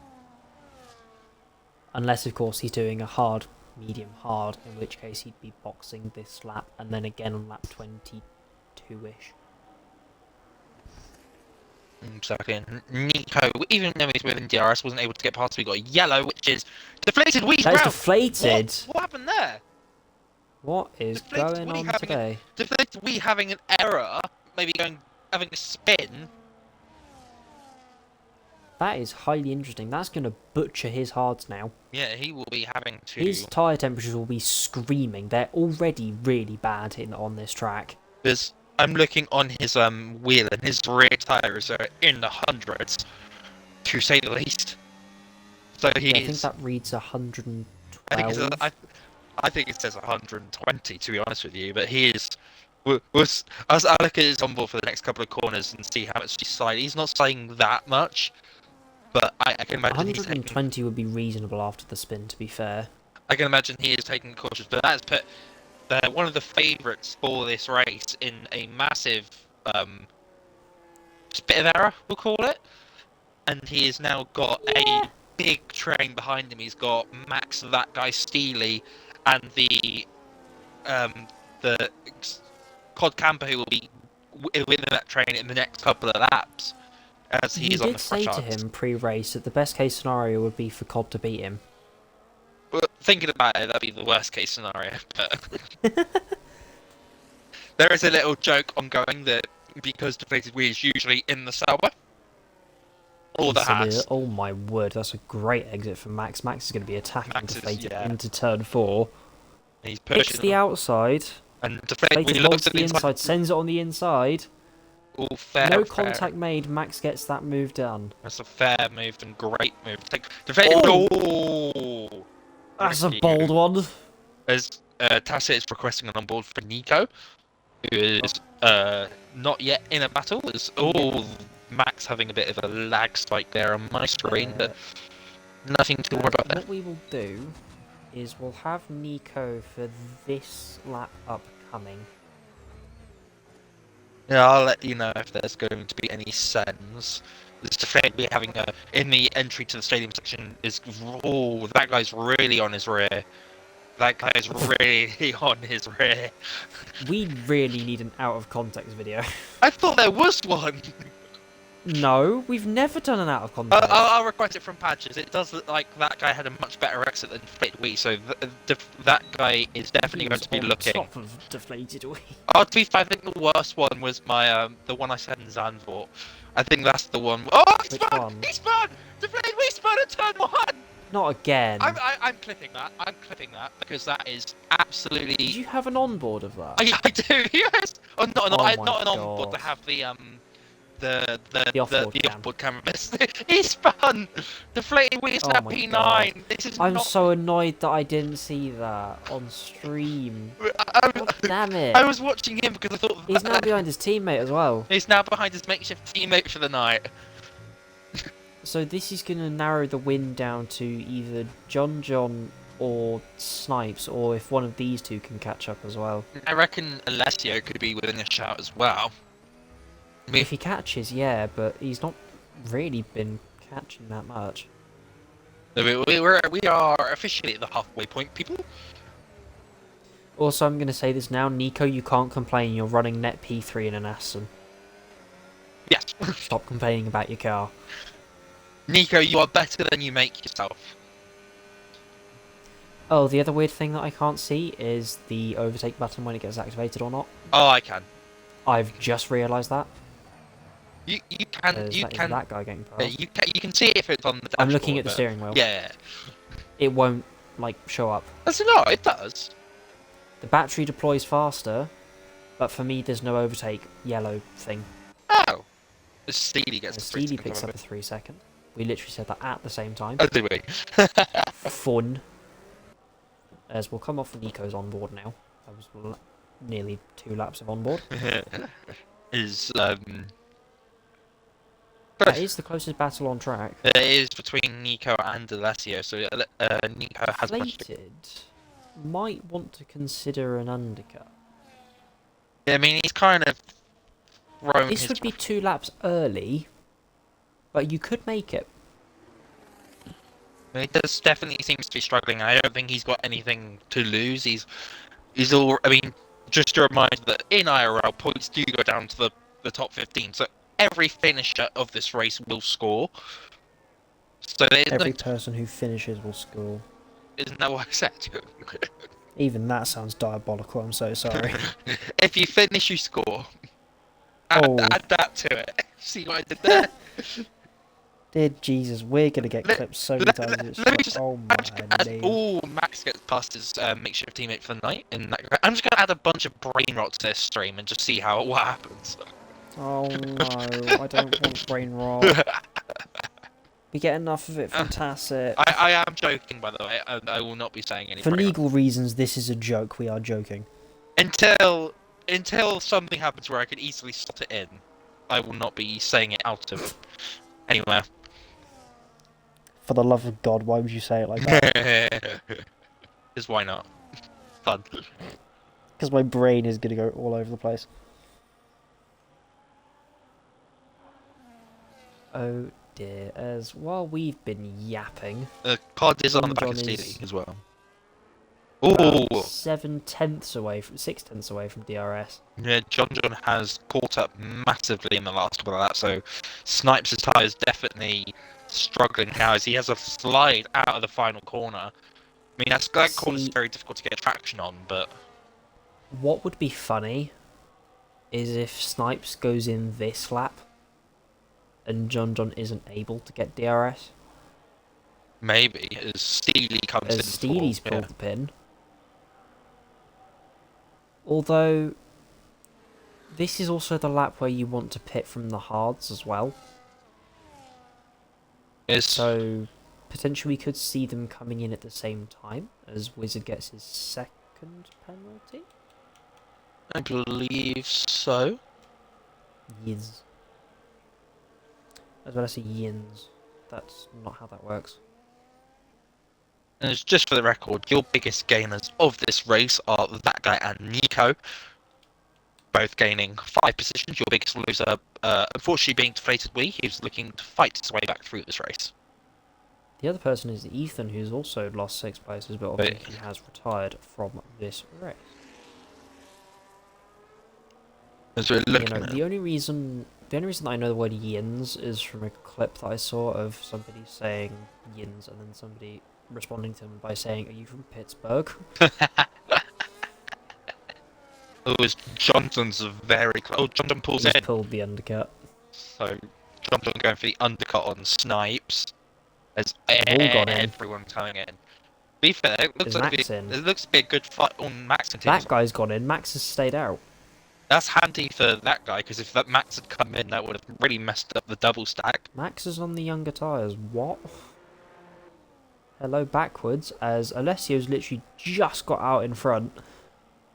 Unless, of course, he's doing a hard, medium, hard, in which case he'd be boxing this lap, and then again on lap 22-ish. Exactly. And Nico, even though he's within DRS, wasn't able to get past. We got a yellow, which is deflated wheat That's brown. deflated! What happened there? What is Deflated going wheat on today? Deflated wheat having an error, maybe having a spin. That is highly interesting. That's going to butcher his hards now. Yeah, he will be having to. His tyre temperatures will be screaming. They're already really bad on this track. Because I'm looking on his wheel, and his rear tyres are in the hundreds, to say the least. So I think that reads 112. I think it says 120, to be honest with you. But he is. As I look at his onboard for the next couple of corners and see how much he's sliding, he's not sliding that much. But I can imagine 120 would be reasonable after the spin, to be fair. I can imagine he is taking cautious, but that's put one of the favourites for this race in a massive bit of error, we'll call it. And he has now got a big train behind him. He's got Max, that guy Steely, and the Cod Camper, who will be within that train in the next couple of laps. As he is on the fresh did say to him pre-race that the best case scenario would be for Cod to beat him. Well, thinking about it, that'd be the worst case scenario. But there is a little joke ongoing that because deflated wheel is usually in the sour, or the has. Oh my word, that's a great exit for Max. Max is going to be attacking deflated into turn 4. He's pushing the outside. And deflated wheel looks at the inside, sends it on the inside. All fair. No contact made. Max gets that move done. That's a fair move and great move. Deflated. Oh! That's a bold one. As Tacit is requesting an onboard for Nico, who is not yet in a battle. As Max having a bit of a lag spike there on my screen, but nothing to worry about there. What we will do is we'll have Nico for this lap upcoming. Yeah, I'll let you know if there's going to be any sends. It's deflated we're having in the entry to the stadium section is that guy's really on his rear. That guy's really on his rear. We really need an out of context video. I thought there was one. No, we've never done an out of context. I'll request it from Padges. It does look like that guy had a much better exit than Deflated Wee, so that guy is definitely going to be looking. Top of Deflated Wee. Oh, to be fair, I think the worst one was my the one I said in Zandvoort. I think that's the one. Oh, he spun! He spun! Deflated Wee spun at turn 1! Not again. I'm clipping that. I'm clipping that because that is absolutely. Did you have an onboard of that? I do. Yes. Oh, not an onboard to have the off-board camera. He spun! Deflated Wee is now P9. God. This is I'm so annoyed that I didn't see that on stream. God damn it. I was watching him because I thought he's now behind his teammate as well. He's now behind his makeshift teammate for the night. So this is going to narrow the win down to either John or Snipes, or if one of these two can catch up as well. I reckon Alessio could be within a shout as well. If he catches, yeah, but he's not really been catching that much. We are officially at the halfway point, people. Also, I'm going to say this now, Nico, you can't complain. You're running net P3 in an Aston. Yes. Stop complaining about your car. Nico, you are better than you make yourself. Oh, the other weird thing that I can't see is the overtake button when it gets activated or not. Oh, I can. I've just realised that. You can that guy getting past. You can see it if it's on the dashboard. I'm looking at the steering wheel. Yeah. It won't like show up. Does it not? It does. The battery deploys faster, but for me there's no overtake yellow thing. Oh. The Steely gets the 3 Steely seconds. picks up a 3 second. We literally said that at the same time. Oh, do we? Fun. As we'll come off Nico's onboard now. That was nearly 2 laps of onboard. That is the closest battle on track. It is between Nico and Alessio, so Nico has Deflated might want to consider an undercut. Yeah, I mean, he's kind of thrown This would be 2 laps early, but you could make it. He does definitely seems to be struggling. I don't think he's got anything to lose. He's all. I mean, just to remind that in IRL points do go down to the top 15. So every finisher of this race will score. So every person who finishes will score. Isn't that what I said? Even that sounds diabolical. I'm so sorry. If you finish, you score. Add that to it. See what I did there? Dear Jesus, we're gonna get Let- clipped so many times. It's Let me like, just oh I'm just my gonna add name. all Max gets past his makeshift teammate for the night. I'm just gonna add a bunch of brain rot to this stream and just see what happens. Oh no, I don't want brain rot. We get enough of it from Tacit. I am joking, by the way. I will not be saying any For brain rot. legal reasons, this is a joke. We are joking. Until something happens where I can easily slot it in, I will not be saying it out of anywhere. For the love of God, why would you say it like that? Because why not? Fun. Because my brain is gonna go all over the place. Oh dear, as while we've been yapping, Pod is on the back of John Steely is as well. about Ooh! 7/10 away from 6/10 away from DRS. Yeah, John has caught up massively in the last couple of laps, so Snipes' tyre is definitely struggling now as he has a slide out of the final corner. I mean, that corner's very difficult to get traction on, but... What would be funny is if Snipes goes in this lap and John isn't able to get DRS. Maybe, as Steely comes in. As Steely's pulled the pin. Although, this is also the lap where you want to pit from the hards as well. So, potentially we could see them coming in at the same time as Wizard gets his second penalty. I believe so. Yiz. I was about to say yins. That's not how that works. And it's just for the record, your biggest gainers of this race are that guy and Nico, both gaining 5 positions. Your biggest loser, unfortunately, being deflated Wee. He was looking to fight his way back through this race. The other person is Ethan, who's also lost 6 places, but obviously he has retired from this race. As we're looking at... the only reason that I know the word yins is from a clip that I saw of somebody saying yins and then somebody responding to him by saying, "Are you from Pittsburgh?" Oh, Johnson's very close. Oh, Johnson pulls in. He's pulled the undercut. So, Johnson going for the undercut on Snipes. As all gone in. Everyone coming in. Be fair, it looks to be a good fight on Max. That guy's gone in. Max has stayed out. That's handy for that guy, because if that Max had come in, that would have really messed up the double stack. Max is on the younger tyres. What? Hello backwards, as Alessio's literally just got out in front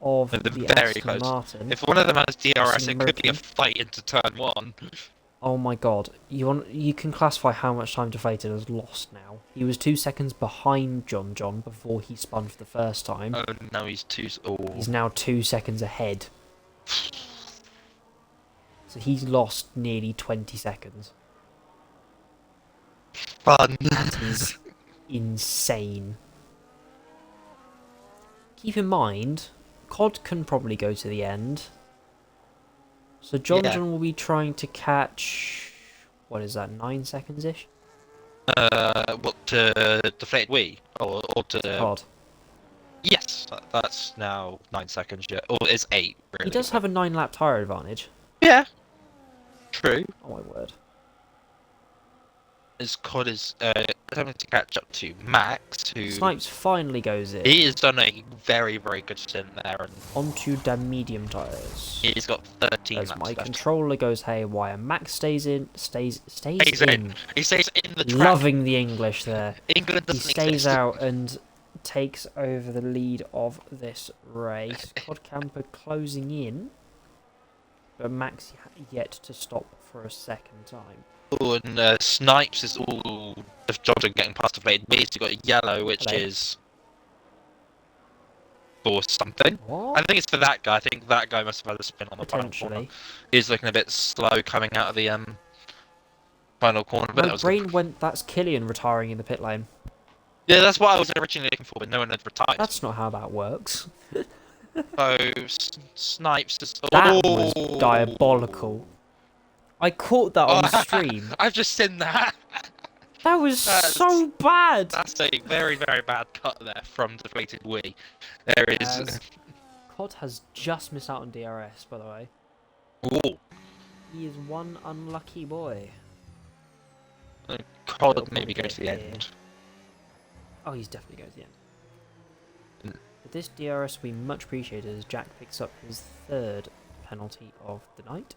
of the Aston Martin. If one of them has DRS, it could be a fight into turn 1. Oh my god. You can classify how much time deflated as lost now. He was 2 seconds behind John before he spun for the first time. Oh no, he's He's now 2 seconds ahead. So he's lost nearly 20 seconds. Fun. That is insane. Keep in mind, COD can probably go to the end. So John will be trying to catch... What is that, 9 seconds-ish? What, to deflated Wii? Or to... COD. Yes, that's now 9 seconds, yeah. Or it's 8, really. He does have a 9-lap tyre advantage. Yeah. True. Oh my word. As COD is attempting to catch up to Max, who... Snipes finally goes in. He has done a very, very good stint there. And onto the medium tyres. He's got 13 laps left. As my left. controller goes haywire. Max stays in. Stays in. He stays in the track. Loving the English there. England doesn't He stays exist. out and takes over the lead of this race. Quad Camper closing in. But Max yet to stop for a second time. Oh, and Snipes is all of Jordan getting past the blade. He's got a yellow, which is for something. What? I think it's for that guy. I think that guy must have had a spin on the final corner. He's looking a bit slow coming out of the final corner. My brain went, that's Killian retiring in the pit lane. Yeah, that's what I was originally looking for, but no one had retired. That's not how that works. So, Snipes is... That was diabolical. I caught that on stream. I've just seen that. That was so bad. That's a very, very bad cut there from deflated Wii. There is... COD has just missed out on DRS, by the way. Ooh. He is one unlucky boy. COD it'll maybe probably go get to the here. end. Oh, he's definitely going to the end. Mm. But this DRS will be much appreciated as Jack picks up his 3rd penalty of the night.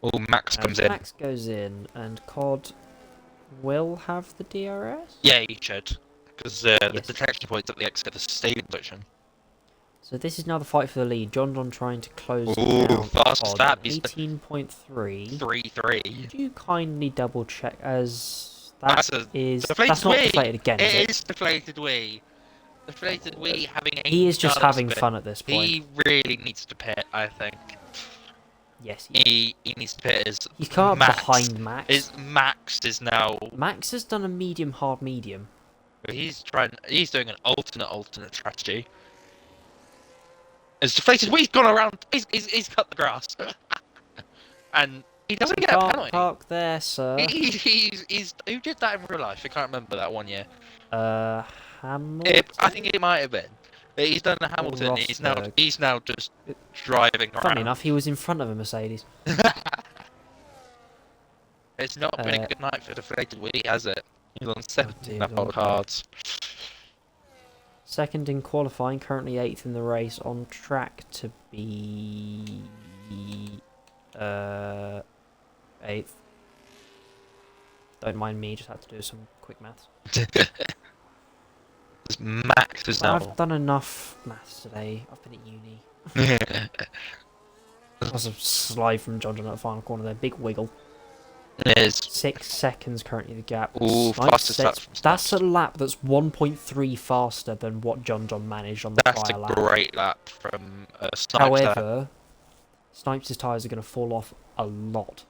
Oh, Max And comes in. Max goes in, and COD will have the DRS? Yeah, he should. Because the Yes. detection point's at the exit of the stadium section. So this is now the fight for the lead. John trying to close Ooh, down fast COD stab. at He's 18.3. 3-3. Could you kindly double check as that's Deflated not Wii! deflated again, is It it? is deflated Wii. Deflated Wii having a He is just nut having spin. fun at this point. He really needs to pit, I think. Yes, He needs to pit his he's come up Max. behind Max. His Max is now. Max has done a medium, hard, medium. He's doing an alternate strategy. His deflated Wii's gone around. He's cut the grass, and he doesn't You get a can't penalty. park there, sir. He's who did that in real life? I can't remember that one year. Hamilton? I think it might have been. But he's done the Hamilton. Rosberg. He's now just driving around. Funny enough, he was in front of a Mercedes. It's not been a good night for deflated Wii, has it? He's on 17 dear up on Lord. cards. 2nd in qualifying, currently 8th in the race, on track to be 8th. Don't mind me, just had to do some quick maths. Max is now. I've done enough maths today. I've been at uni. That's a slide from John at the final corner there. Big wiggle. It is. 6 seconds currently the gap. Ooh, Snipes fastest lap sets- from That's Snipes. a lap that's 1.3 faster than what John managed on the That's a prior lap. great lap from Snipes. However, Snipes' tyres are going to fall off a lot.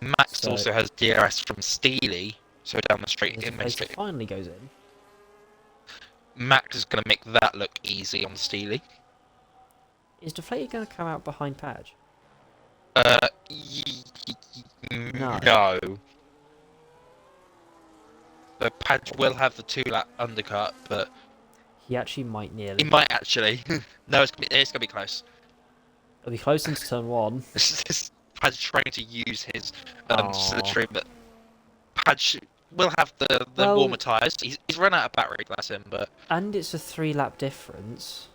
Max So- also has DRS from Steely, so down the straight As in the race straight. finally goes in. Max is going to make that look easy on Steely. Is Deflated going to come out behind Padge? No. No. So Padge will have the 2-lap undercut, but He actually might he nearly. might actually. No, it's gonna be close. It'll be close into turn 1. Padge trying to use his Aw. slipstream, but Padge will have the Well- warmer tyres. He's run out of battery, bless him, but And it's a 3-lap difference.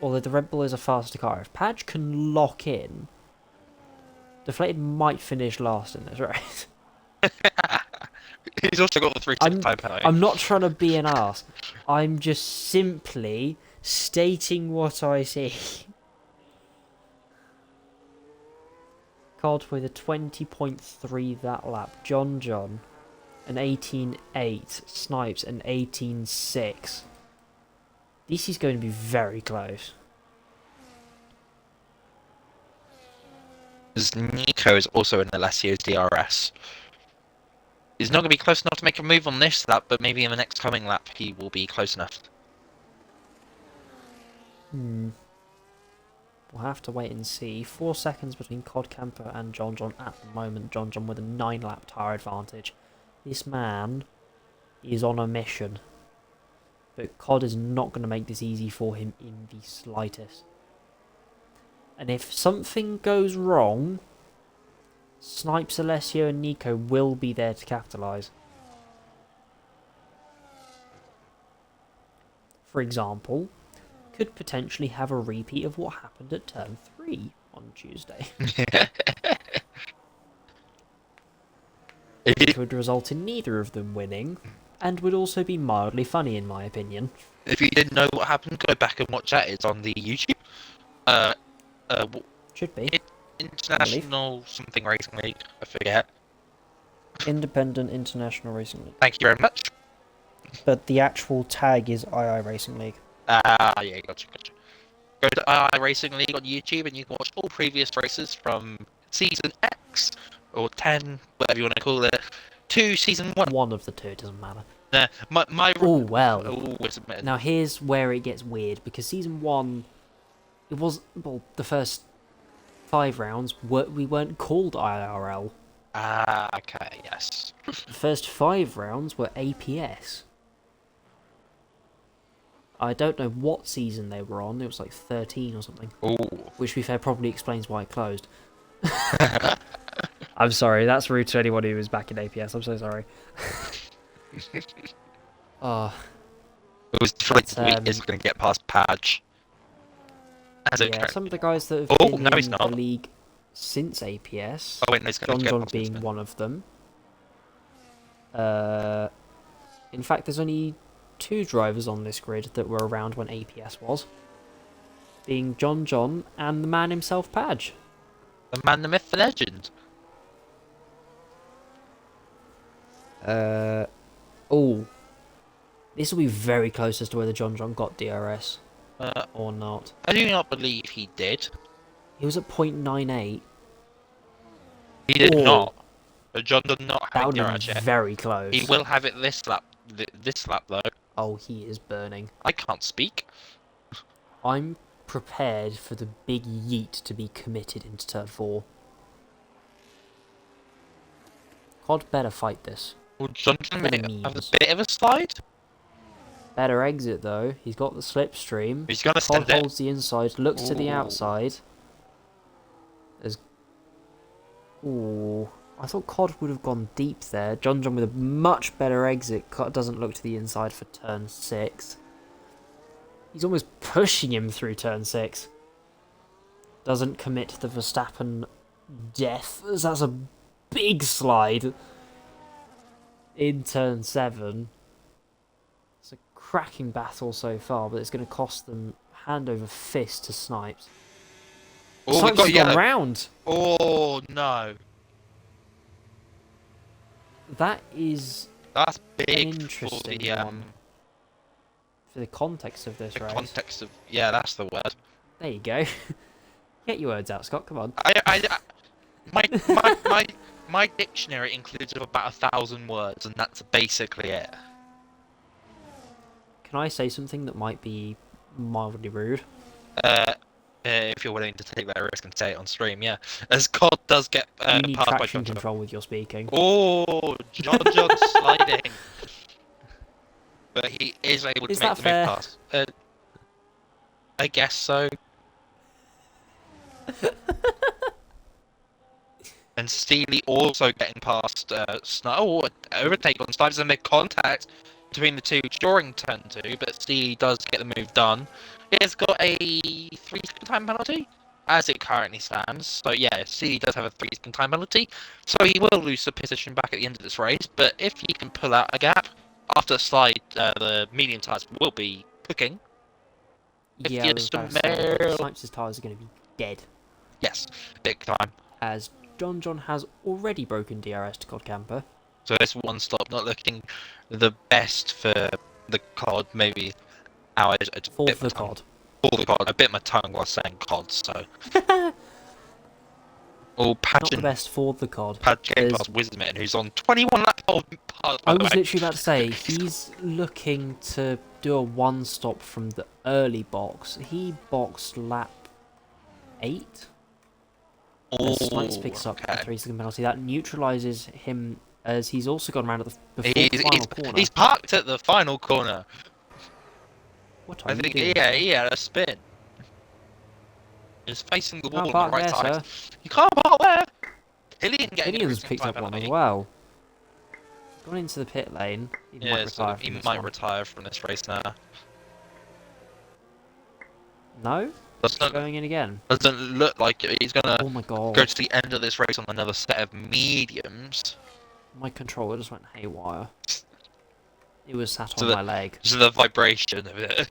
Although the Red Bull is a faster car. If Padge can lock in, Deflated might finish last in this race. he's also got the 3-second time penalty. I'm not trying to be an arse. I'm just simply stating what I see. COD with a 20.3 that lap. John, an 18.8. Snipes, an 18.6. This is going to be very close. As Nico is also in Alessio's DRS. He's not going to be close enough to make a move on this lap, but maybe in the next coming lap he will be close enough. We'll have to wait and see. 4 seconds between COD Camper and John at the moment. John with a 9-lap tyre advantage. This man is on a mission. But COD is not going to make this easy for him in the slightest. And if something goes wrong, Snipes, Alessio and Nico will be there to capitalise. For example, could potentially have a repeat of what happened at turn 3 on Tuesday. Which would result in neither of them winning, and would also be mildly funny in my opinion. If you didn't know what happened, go back and watch that. It's on the YouTube. Should be. International something racing league. I forget. Independent International Racing League. Thank you very much. But the actual tag is II Racing League. Yeah, gotcha. Go to II Racing League on YouTube and you can watch all previous races from Season X, or 10, whatever you want to call it, to Season 1. One of the two, it doesn't matter. Oh, well. wait a minute. Now here's where it gets weird, because Season 1, it was, well, the first 5 rounds, we weren't called IIRL. Okay, yes. The first 5 rounds were APS. I don't know what season they were on, it was like 13 or something. Ooh. Which, to be fair, probably explains why it closed. I'm sorry, that's rude to anyone who was back in APS. I'm so sorry. Oh, It was but is going to get past Padge. yeah, some of the guys that have Oh, been no, he's in the not. league since APS, Oh, wait, no, he's going to get John past being Wismet. one of them. In fact, there's only 2 drivers on this grid that were around when APS was, being John and the man himself, Padge. The man, the myth, the legend. Oh, this will be very close as to whether John got DRS or not. I do not believe he did. He was at 0.98. He did Oh, not. But John does not that have would it have been yet. very close. He will have it this lap. This lap though. Oh, he is burning. I can't speak. I'm prepared for the big yeet to be committed into turn 4. COD better fight this. Will John What have it a means. bit of a slide? Better exit though. He's got the slipstream. He's going to COD send it. holds the inside, looks to the Ooh. outside. There's... Ooh. I thought COD would have gone deep there. John with a much better exit. COD doesn't look to the inside for turn 6. He's almost pushing him through turn 6. Doesn't commit to the Verstappen death, as that's a big slide in turn 7. It's a cracking battle so far, but it's going to cost them hand over fist to Snipes. Oh, Snipes got has gone yellow. round. Oh no. That is That's an big interesting for the one. For the context of this race. context of that's the word. There you go. Get your words out, Scott. Come on. My dictionary includes about 1,000 words, and that's basically it. Can I say something that might be mildly rude? If you're willing to take that risk and say it on stream, yeah. As COD does get You need passed by traction John. control with your speaking. Oh, John sliding. But he is able to Is make that the fair? move past. I guess so. And Steely also getting past Snow. Overtake on Snipes and make contact between the two during turn 2, but Steely does get the move done. It's got a 3-second time penalty as it currently stands. So yeah, Steely does have a 3-second time penalty. So he will lose the position back at the end of this race. But if he can pull out a gap after the slide, the medium tyres will be cooking. If Yeah, you I was about to say, smell- Snipes' tyres are going to be dead. Yes, big time. As John has already broken DRS to COD Camper. So this one stop not looking the best for the COD, maybe our For the COD. For the COD. I bit my tongue while saying COD, so. Oh, Not the best for the COD. Padge came past Wismet, who's on 21 lap of I was literally about to say, he's looking to do a one-stop from the early box. He boxed lap 8. Oh, Snipes picks up the 3-second penalty. That neutralises him, as he's also gone around at the final corner. He's parked at the final corner. What are I you think doing? he had a spin. He's facing the wall on the Park right there, side. sir. You can't park there! Hillian's picked up one as well. Gone into the pit lane. He might retire he from this might one. retire from this race now. No? Doesn't Going in again. look like he's gonna Oh my god. go to the end of this race on another set of mediums. My controller just went haywire. It was sat So on my leg. Just the vibration of it.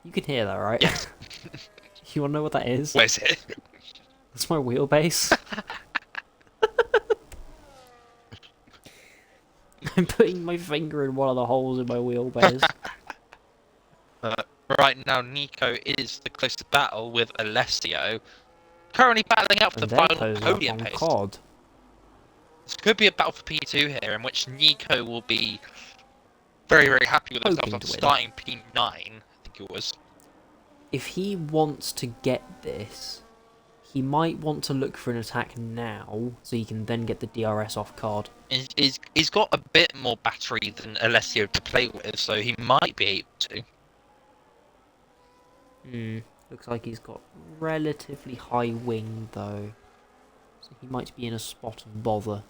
You can hear that, right? Yeah. You wanna know what that is? Where's it? That's my wheelbase. I'm putting my finger in one of the holes in my wheelbase. Right now, Nico is the closest battle with Alessio. Currently battling out for And the they're final closing up podium on pace. COD. This could be a battle for P2 here, in which Nico will be very, very happy with himself Hoping after to win. starting P9, I think it was. If he wants to get this, he might want to look for an attack now, so he can then get the DRS off card. He's got a bit more battery than Alessio to play with, so he might be able to. Looks like he's got relatively high wing though, so he might be in a spot of bother.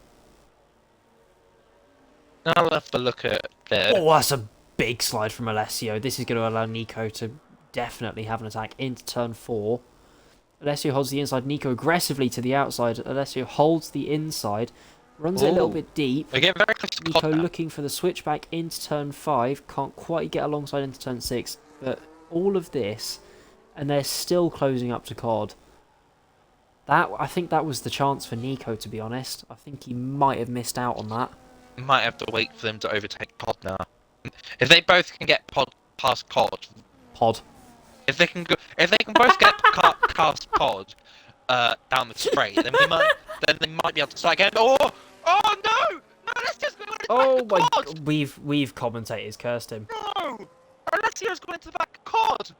I'll have to look at the. Oh, that's a big slide from Alessio. This is going to allow Nico to definitely have an attack into turn 4. Alessio holds the inside, Nico aggressively to the outside. Alessio holds the inside, runs it a little bit deep. They get very close to Nico Pod now. looking for the switchback into turn 5, can't quite get alongside into turn 6, but all of this, and they're still closing up to Cod. I think that was the chance for Nico, to be honest. I think he might have missed out on that. Might have to wait for them to overtake Pod now. If they both can get Pod past Cod, if they can both get past Pod down the straight, then they might be able to start again. Oh no! No, let's just go into the back of Cod! God, we've commentators cursed him. No! Alessio's going into the back of Cod!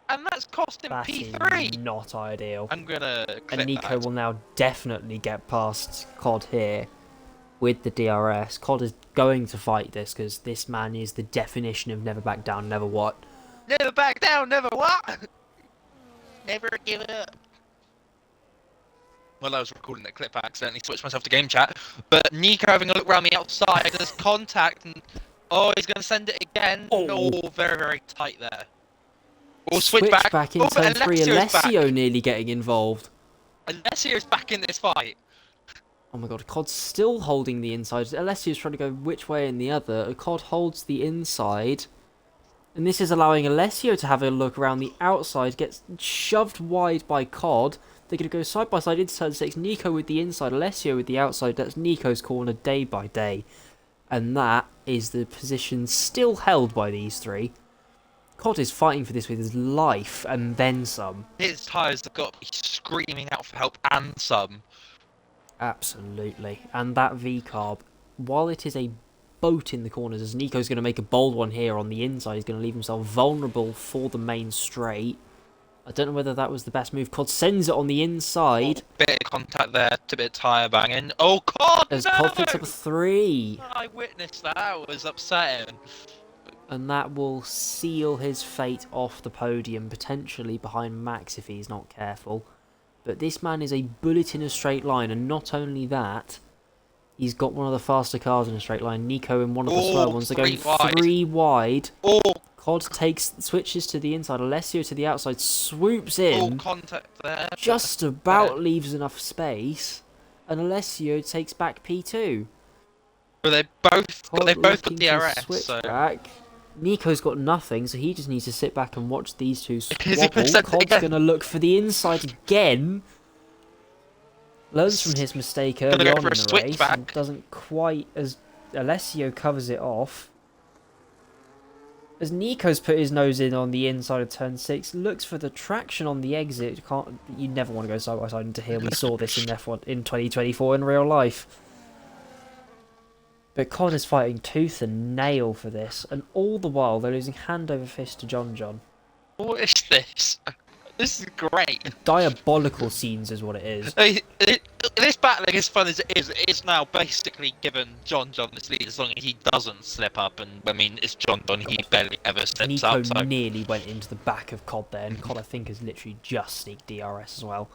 And that's cost him That P3! is not ideal. I'm gonna clip And Nico that. will now definitely get past Cod here with the DRS. Cod is going to fight this because this man is the definition of never back down, never what. Never back down, never what? Never give it up. Well, I was recording that clip, I accidentally switched myself to game chat. But Nico having a look around the outside, there's contact, and he's going to send it again. Oh. Very, very tight there. Or switch back in turn 3, Alessio back. nearly getting involved. Alessio's back in this fight. Oh my god, Cod's still holding the inside. Alessio's trying to go which way in the other. Cod holds the inside. And this is allowing Alessio to have a look around the outside. Gets shoved wide by Cod. They're going to go side by side into turn 6. Nico with the inside, Alessio with the outside. That's Nico's corner day by day. And that is the position still held by these three. Cod is fighting for this with his life and then some. His tyres have got to be screaming out for help and some. Absolutely. And that V-carb, while it is a boat in the corners, as Nico's going to make a bold one here on the inside, he's going to leave himself vulnerable for the main straight. I don't know whether that was the best move. Cod sends it on the inside. Bit of contact there, a bit of tyre banging. Oh, Cod, As no! Cod picks up a 3. I witnessed that. That was upsetting. And that will seal his fate off the podium, potentially behind Max if he's not careful. But this man is a bullet in a straight line, and not only that, he's got one of the faster cars in a straight line. Nico in one of the slow ones. They're going 3 wide. Oh, Cod switches to the inside. Alessio to the outside, swoops in. contact there. Just about leaves enough space, and Alessio takes back P2. But they both got looking to DRS. switch So back. Nico's got nothing, so he just needs to sit back and watch these two Is he gonna squabble. send it Cod's again? going to look for the inside again. Learns from his mistake early go on in for a the switch race back. and doesn't quite as Alessio covers it off. As Nico's put his nose in on the inside of turn 6, looks for the traction on the exit. You never want to go side by side into here. We saw this in F1 in 2024 in real life. But Cod is fighting tooth and nail for this, and all the while they're losing hand over fist to John. what is this? This is great. Diabolical scenes is what it is. This battling, as fun as it is now basically given John this lead as long as he doesn't slip up. And I mean, it's John. He barely ever slips Nico up. So nearly went into the back of Cod there, and Cod I think has literally just sneaked DRS as well.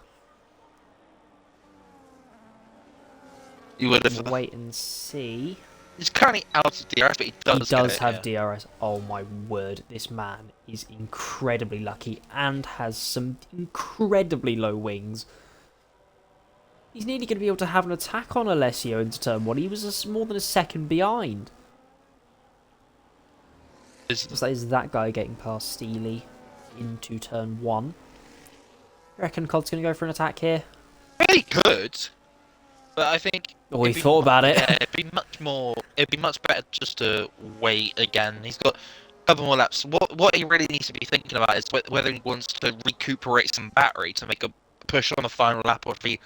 you would have. We'll wait and see. He's currently out of DRS, but he does. He does get have it, yeah. DRS. Oh my word, this man is incredibly lucky and has some incredibly low wings. He's nearly going to be able to have an attack on Alessio into turn 1. He was more than a second behind. So is that guy getting past Steely into turn 1? I reckon Cod's going to go for an attack here. Really good, but I think. Oh, he thought about it. Yeah, it'd be much better just to wait again. He's got a couple more laps. What he really needs to be thinking about is whether he wants to recuperate some battery to make a push on the final lap, or if he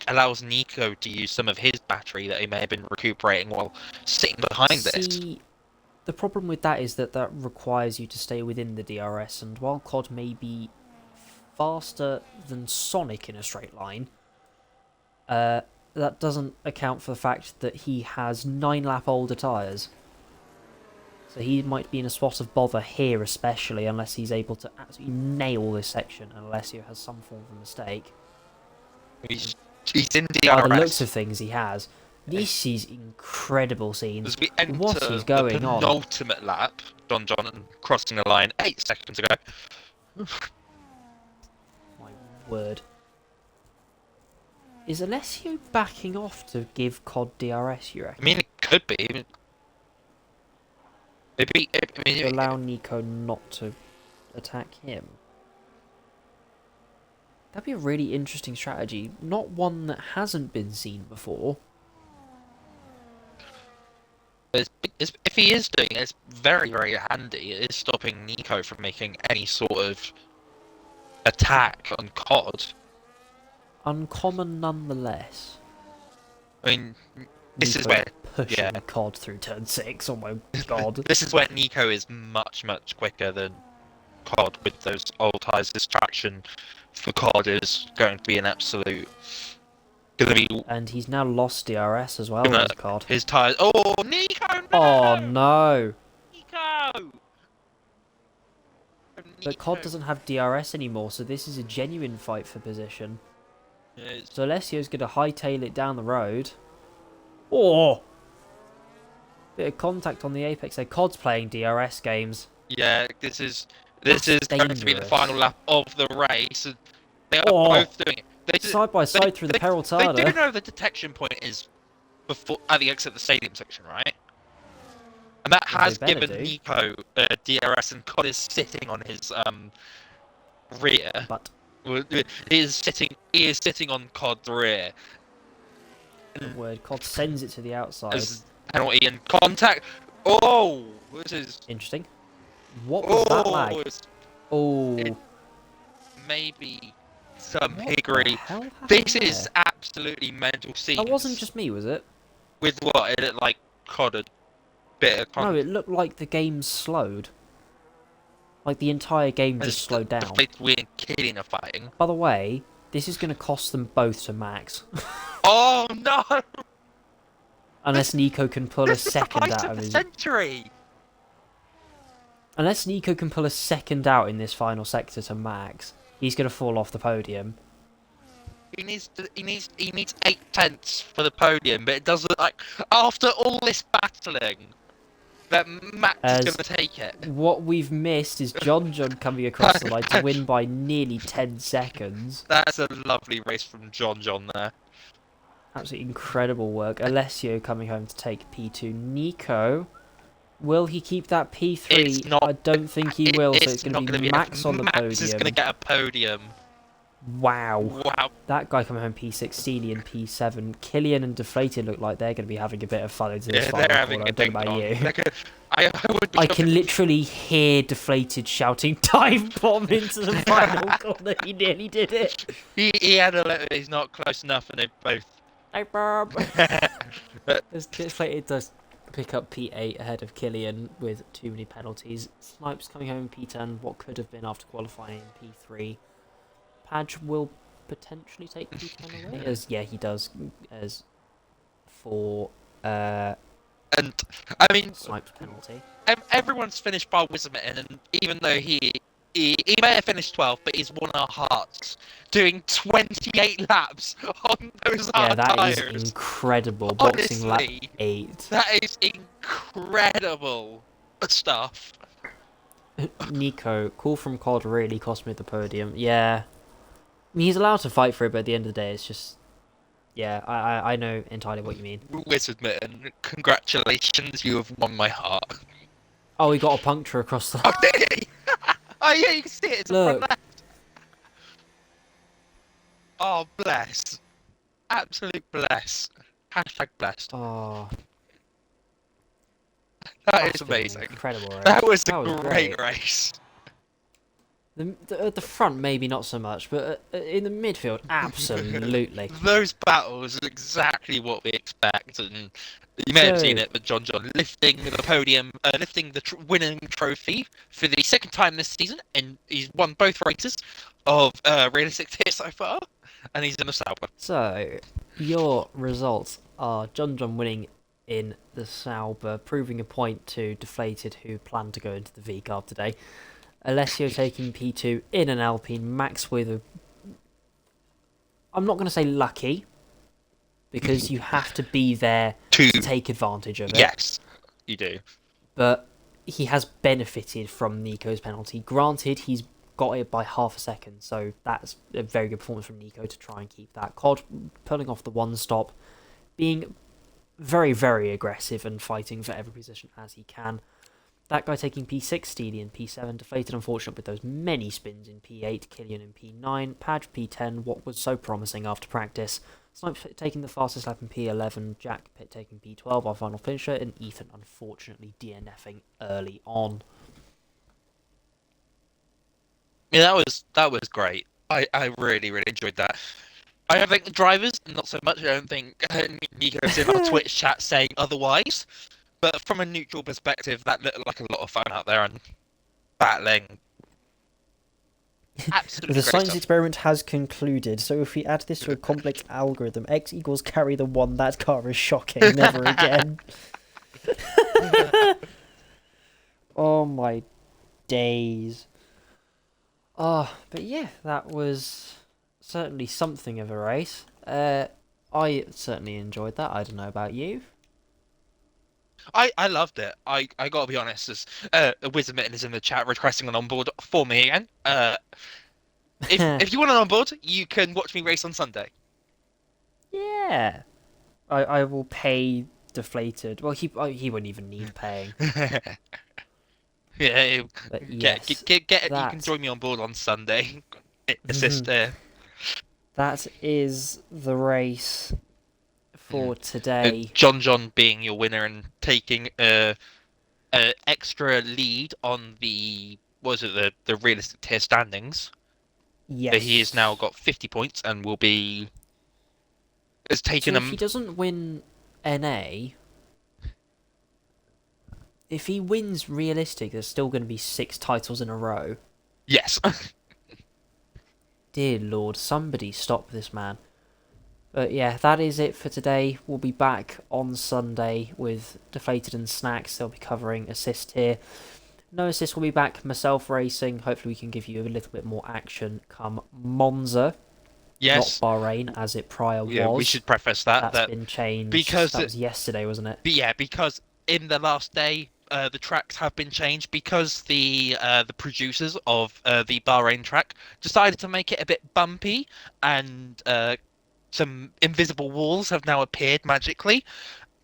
allows Nico to use some of his battery that he may have been recuperating while sitting behind this. The problem with that is that requires you to stay within the DRS, and while Cod may be faster than Sonic in a straight line, that doesn't account for the fact that he has 9 lap older tyres. So he might be in a spot of bother here, especially, unless he's able to absolutely nail this section, and Alessio has some form of a mistake. He's in By the looks DRS. of things, he has. This is incredible scenes. As we enter What is the going on? penultimate lap, John crossing the line 8 seconds ago. My word. Is Alessio backing off to give COD DRS, you reckon? I mean, it could be. To allow Nico not to attack him. That'd be a really interesting strategy. Not one that hasn't been seen before. If he is doing it, it's very, very handy. It is stopping Nico from making any sort of attack on COD. Uncommon nonetheless. I mean, this is Nico where pushing COD through turn 6. Oh my god. this is where Nico is much, much quicker than COD with those old tyres. This traction for COD is going to be an absolute. Gonna be. And he's now lost DRS as well with COD. His tyres. Oh, Nico! No! Oh no! Nico! But COD doesn't have DRS anymore, so this is a genuine fight for position. Yes. So Alessio's going to hightail it down the road. Oh! Bit of contact on the apex there. COD's playing DRS games. Yeah, this is That's going to be the dangerous. final lap of the race. And they are Oh! both doing it. Side by side through the They Peraltada. do know the detection point is before at the exit of the stadium section, right? And that Well, has they better given do. Nico DRS, and COD is sitting on his rear. But He is sitting on COD's rear. the word COD sends it to the outside. As penalty and contact. Oh, this is. Interesting. What was that lag? It's Oh. maybe some What the hickory. hell happened This is there? absolutely mental scenes. That wasn't just me, was it? With what? It looked like COD a bit of No, it looked like the game slowed. Like the entire game just slowed down. The fact we and Killian are fighting. By the way, this is going to cost them both to max. Oh no! Unless Nico can pull a This is the second fight out of of the his... century! Unless Nico can pull a second out in this final sector to max, he's going to fall off the podium. He needs 8/10 for the podium, but it doesn't like after all this battling that Max is going to take it. What we've missed is John coming across the line to win by nearly 10 seconds. That's a lovely race from John there. Absolutely incredible work. Alessio coming home to take P2. Nico, will he keep that P3? It's not- I don't think he will, so it's going not to gonna be Max on the Max is going to podium. get a podium. Wow. Wow. That guy coming home P6, Steely and P7. Killian and Deflated look like they're going to be having a bit of fun into this Yeah, final they're having corner. I a don't ding know about dong. you. I I can literally hear Deflated shouting, "Dive bomb into the final corner." He nearly did it. He had a little. He's not close enough, and they both. Dive bomb. As Deflated does pick up P8 ahead of Killian with too many penalties. Snipes coming home in P10, what could have been after qualifying in P3. Padge will potentially take P10 away. As yeah, he does. As for And I mean, Snipes penalty. everyone's finished by Wismitten, and even though he may have finished 12th, but he's won our hearts, doing 28 laps on those Yeah, hard that tyres. is incredible. Boxing lap Honestly, 8. That is incredible stuff. Nico, call from COD really cost me the podium. Yeah. I mean, he's allowed to fight for it, but at the end of the day, it's just... Yeah, I know entirely what you mean. Wismitten, congratulations, you have won my heart. Oh, he got a puncture across the... Oh, did he? Oh, yeah, you can see it. It's Look. front left. Oh, bless. Absolute bless. Hashtag blessed. Oh, That must is have been an amazing. incredible race. That was That a was great great. race. At the front, maybe not so much, but in the midfield, absolutely. Those battles are exactly what we expect, and you may have seen So- it, but John lifting the podium, lifting the winning trophy for the second time this season, and he's won both races of realistic tier so far, and he's in the Sauber. So, your results are John winning in the Sauber, proving a point to Deflated, who planned to go into the V-Carb today. Alessio taking P2 in an Alpine, Max with a... I'm not going to say lucky, because you have to be there to take advantage of it. Yes, you do. But he has benefited from Nico's penalty. Granted, he's got it by half a second, so that's a very good performance from Nico to try and keep that. Cod pulling off the one stop, being very, very aggressive and fighting for every position as he can. That guy taking P6, Steely in P7, Deflated unfortunate with those many spins in P8, Killian in P9, Padge P10, what was so promising after practice. Snipe taking the fastest lap in P11, Jack Pitt taking P12, our final finisher, and Ethan unfortunately DNFing early on. Yeah, that was great. I really, really enjoyed that. I don't think the drivers, not so much. I don't think Nico's in our Twitch chat saying otherwise. But from a neutral perspective, that looked like a lot of fun out there and battling. Absolutely. The science experiment has concluded, so if we add this to a complex algorithm, x equals carry the one, that car is shocking, never again. Oh my days. Oh, but yeah, that was certainly something of a race. I certainly enjoyed that. I don't know about you. I loved it. I gotta be honest, as Wizardmitten is in the chat requesting an onboard for me again. If you want an onboard, you can watch me race on Sunday. Yeah. I will pay Deflated. Well, he wouldn't even need paying. Yeah, But yes, get you can join me on board on Sunday. Assist there. That is the race for today. John being your winner and taking a extra lead on the the realistic tier standings. Yes. So he has now got 50 points and will be has taken so if he doesn't win NA, if he wins realistic, there's still going to be 6 titles in a row. Yes. Dear Lord, somebody stop this man. But yeah, that is it for today. We'll be back on Sunday with Deflated and Snacks. They'll be covering assist here. No assist will be back. Myself racing. Hopefully we can give you a little bit more action come Monza. Yes. Not Bahrain, as it prior was. Yeah, we should preface that. That's been changed. Because that was yesterday, wasn't it? Yeah, because in the last day, the tracks have been changed because the producers of the Bahrain track decided to make it a bit bumpy, and some invisible walls have now appeared magically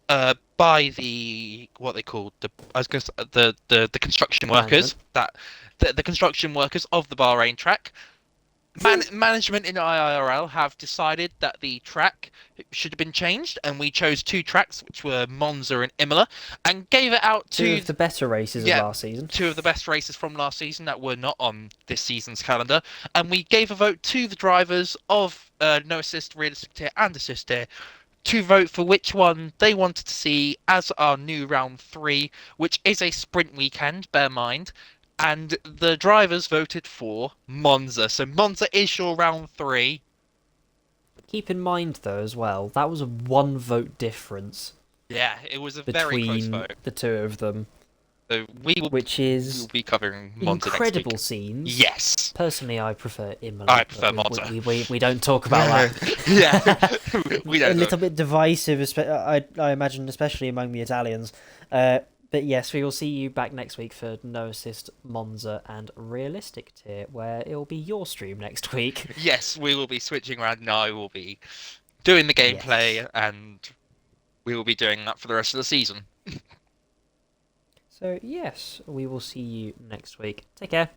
by the what they called the construction workers the construction workers of the Bahrain track. Management in IIRL have decided that the track should have been changed, and we chose 2 tracks, which were Monza and Imola, and gave it out to 2 of the better races of last season. 2 of the best races from last season that were not on this season's calendar, and we gave a vote to the drivers of No Assist, Realistic Tier, and Assist Tier to vote for which one they wanted to see as our new round 3, which is a sprint weekend, bear mind. And the drivers voted for Monza. So Monza is your round 3. Keep in mind, though, as well, that was a 1 vote difference. Yeah, it was a very close vote. The 2 of them. So we will be covering Monza incredible next week. scenes. Yes. Personally, I prefer Imola. I prefer Monza. We don't talk about that. Yeah, we don't. A little bit divisive, I imagine, especially among the Italians. But yes, we will see you back next week for No Assist, Monza, and Realistic Tier, where it will be your stream next week. Yes, we will be switching around, and I will be doing the gameplay, and we will be doing that for the rest of the season. So yes, we will see you next week. Take care.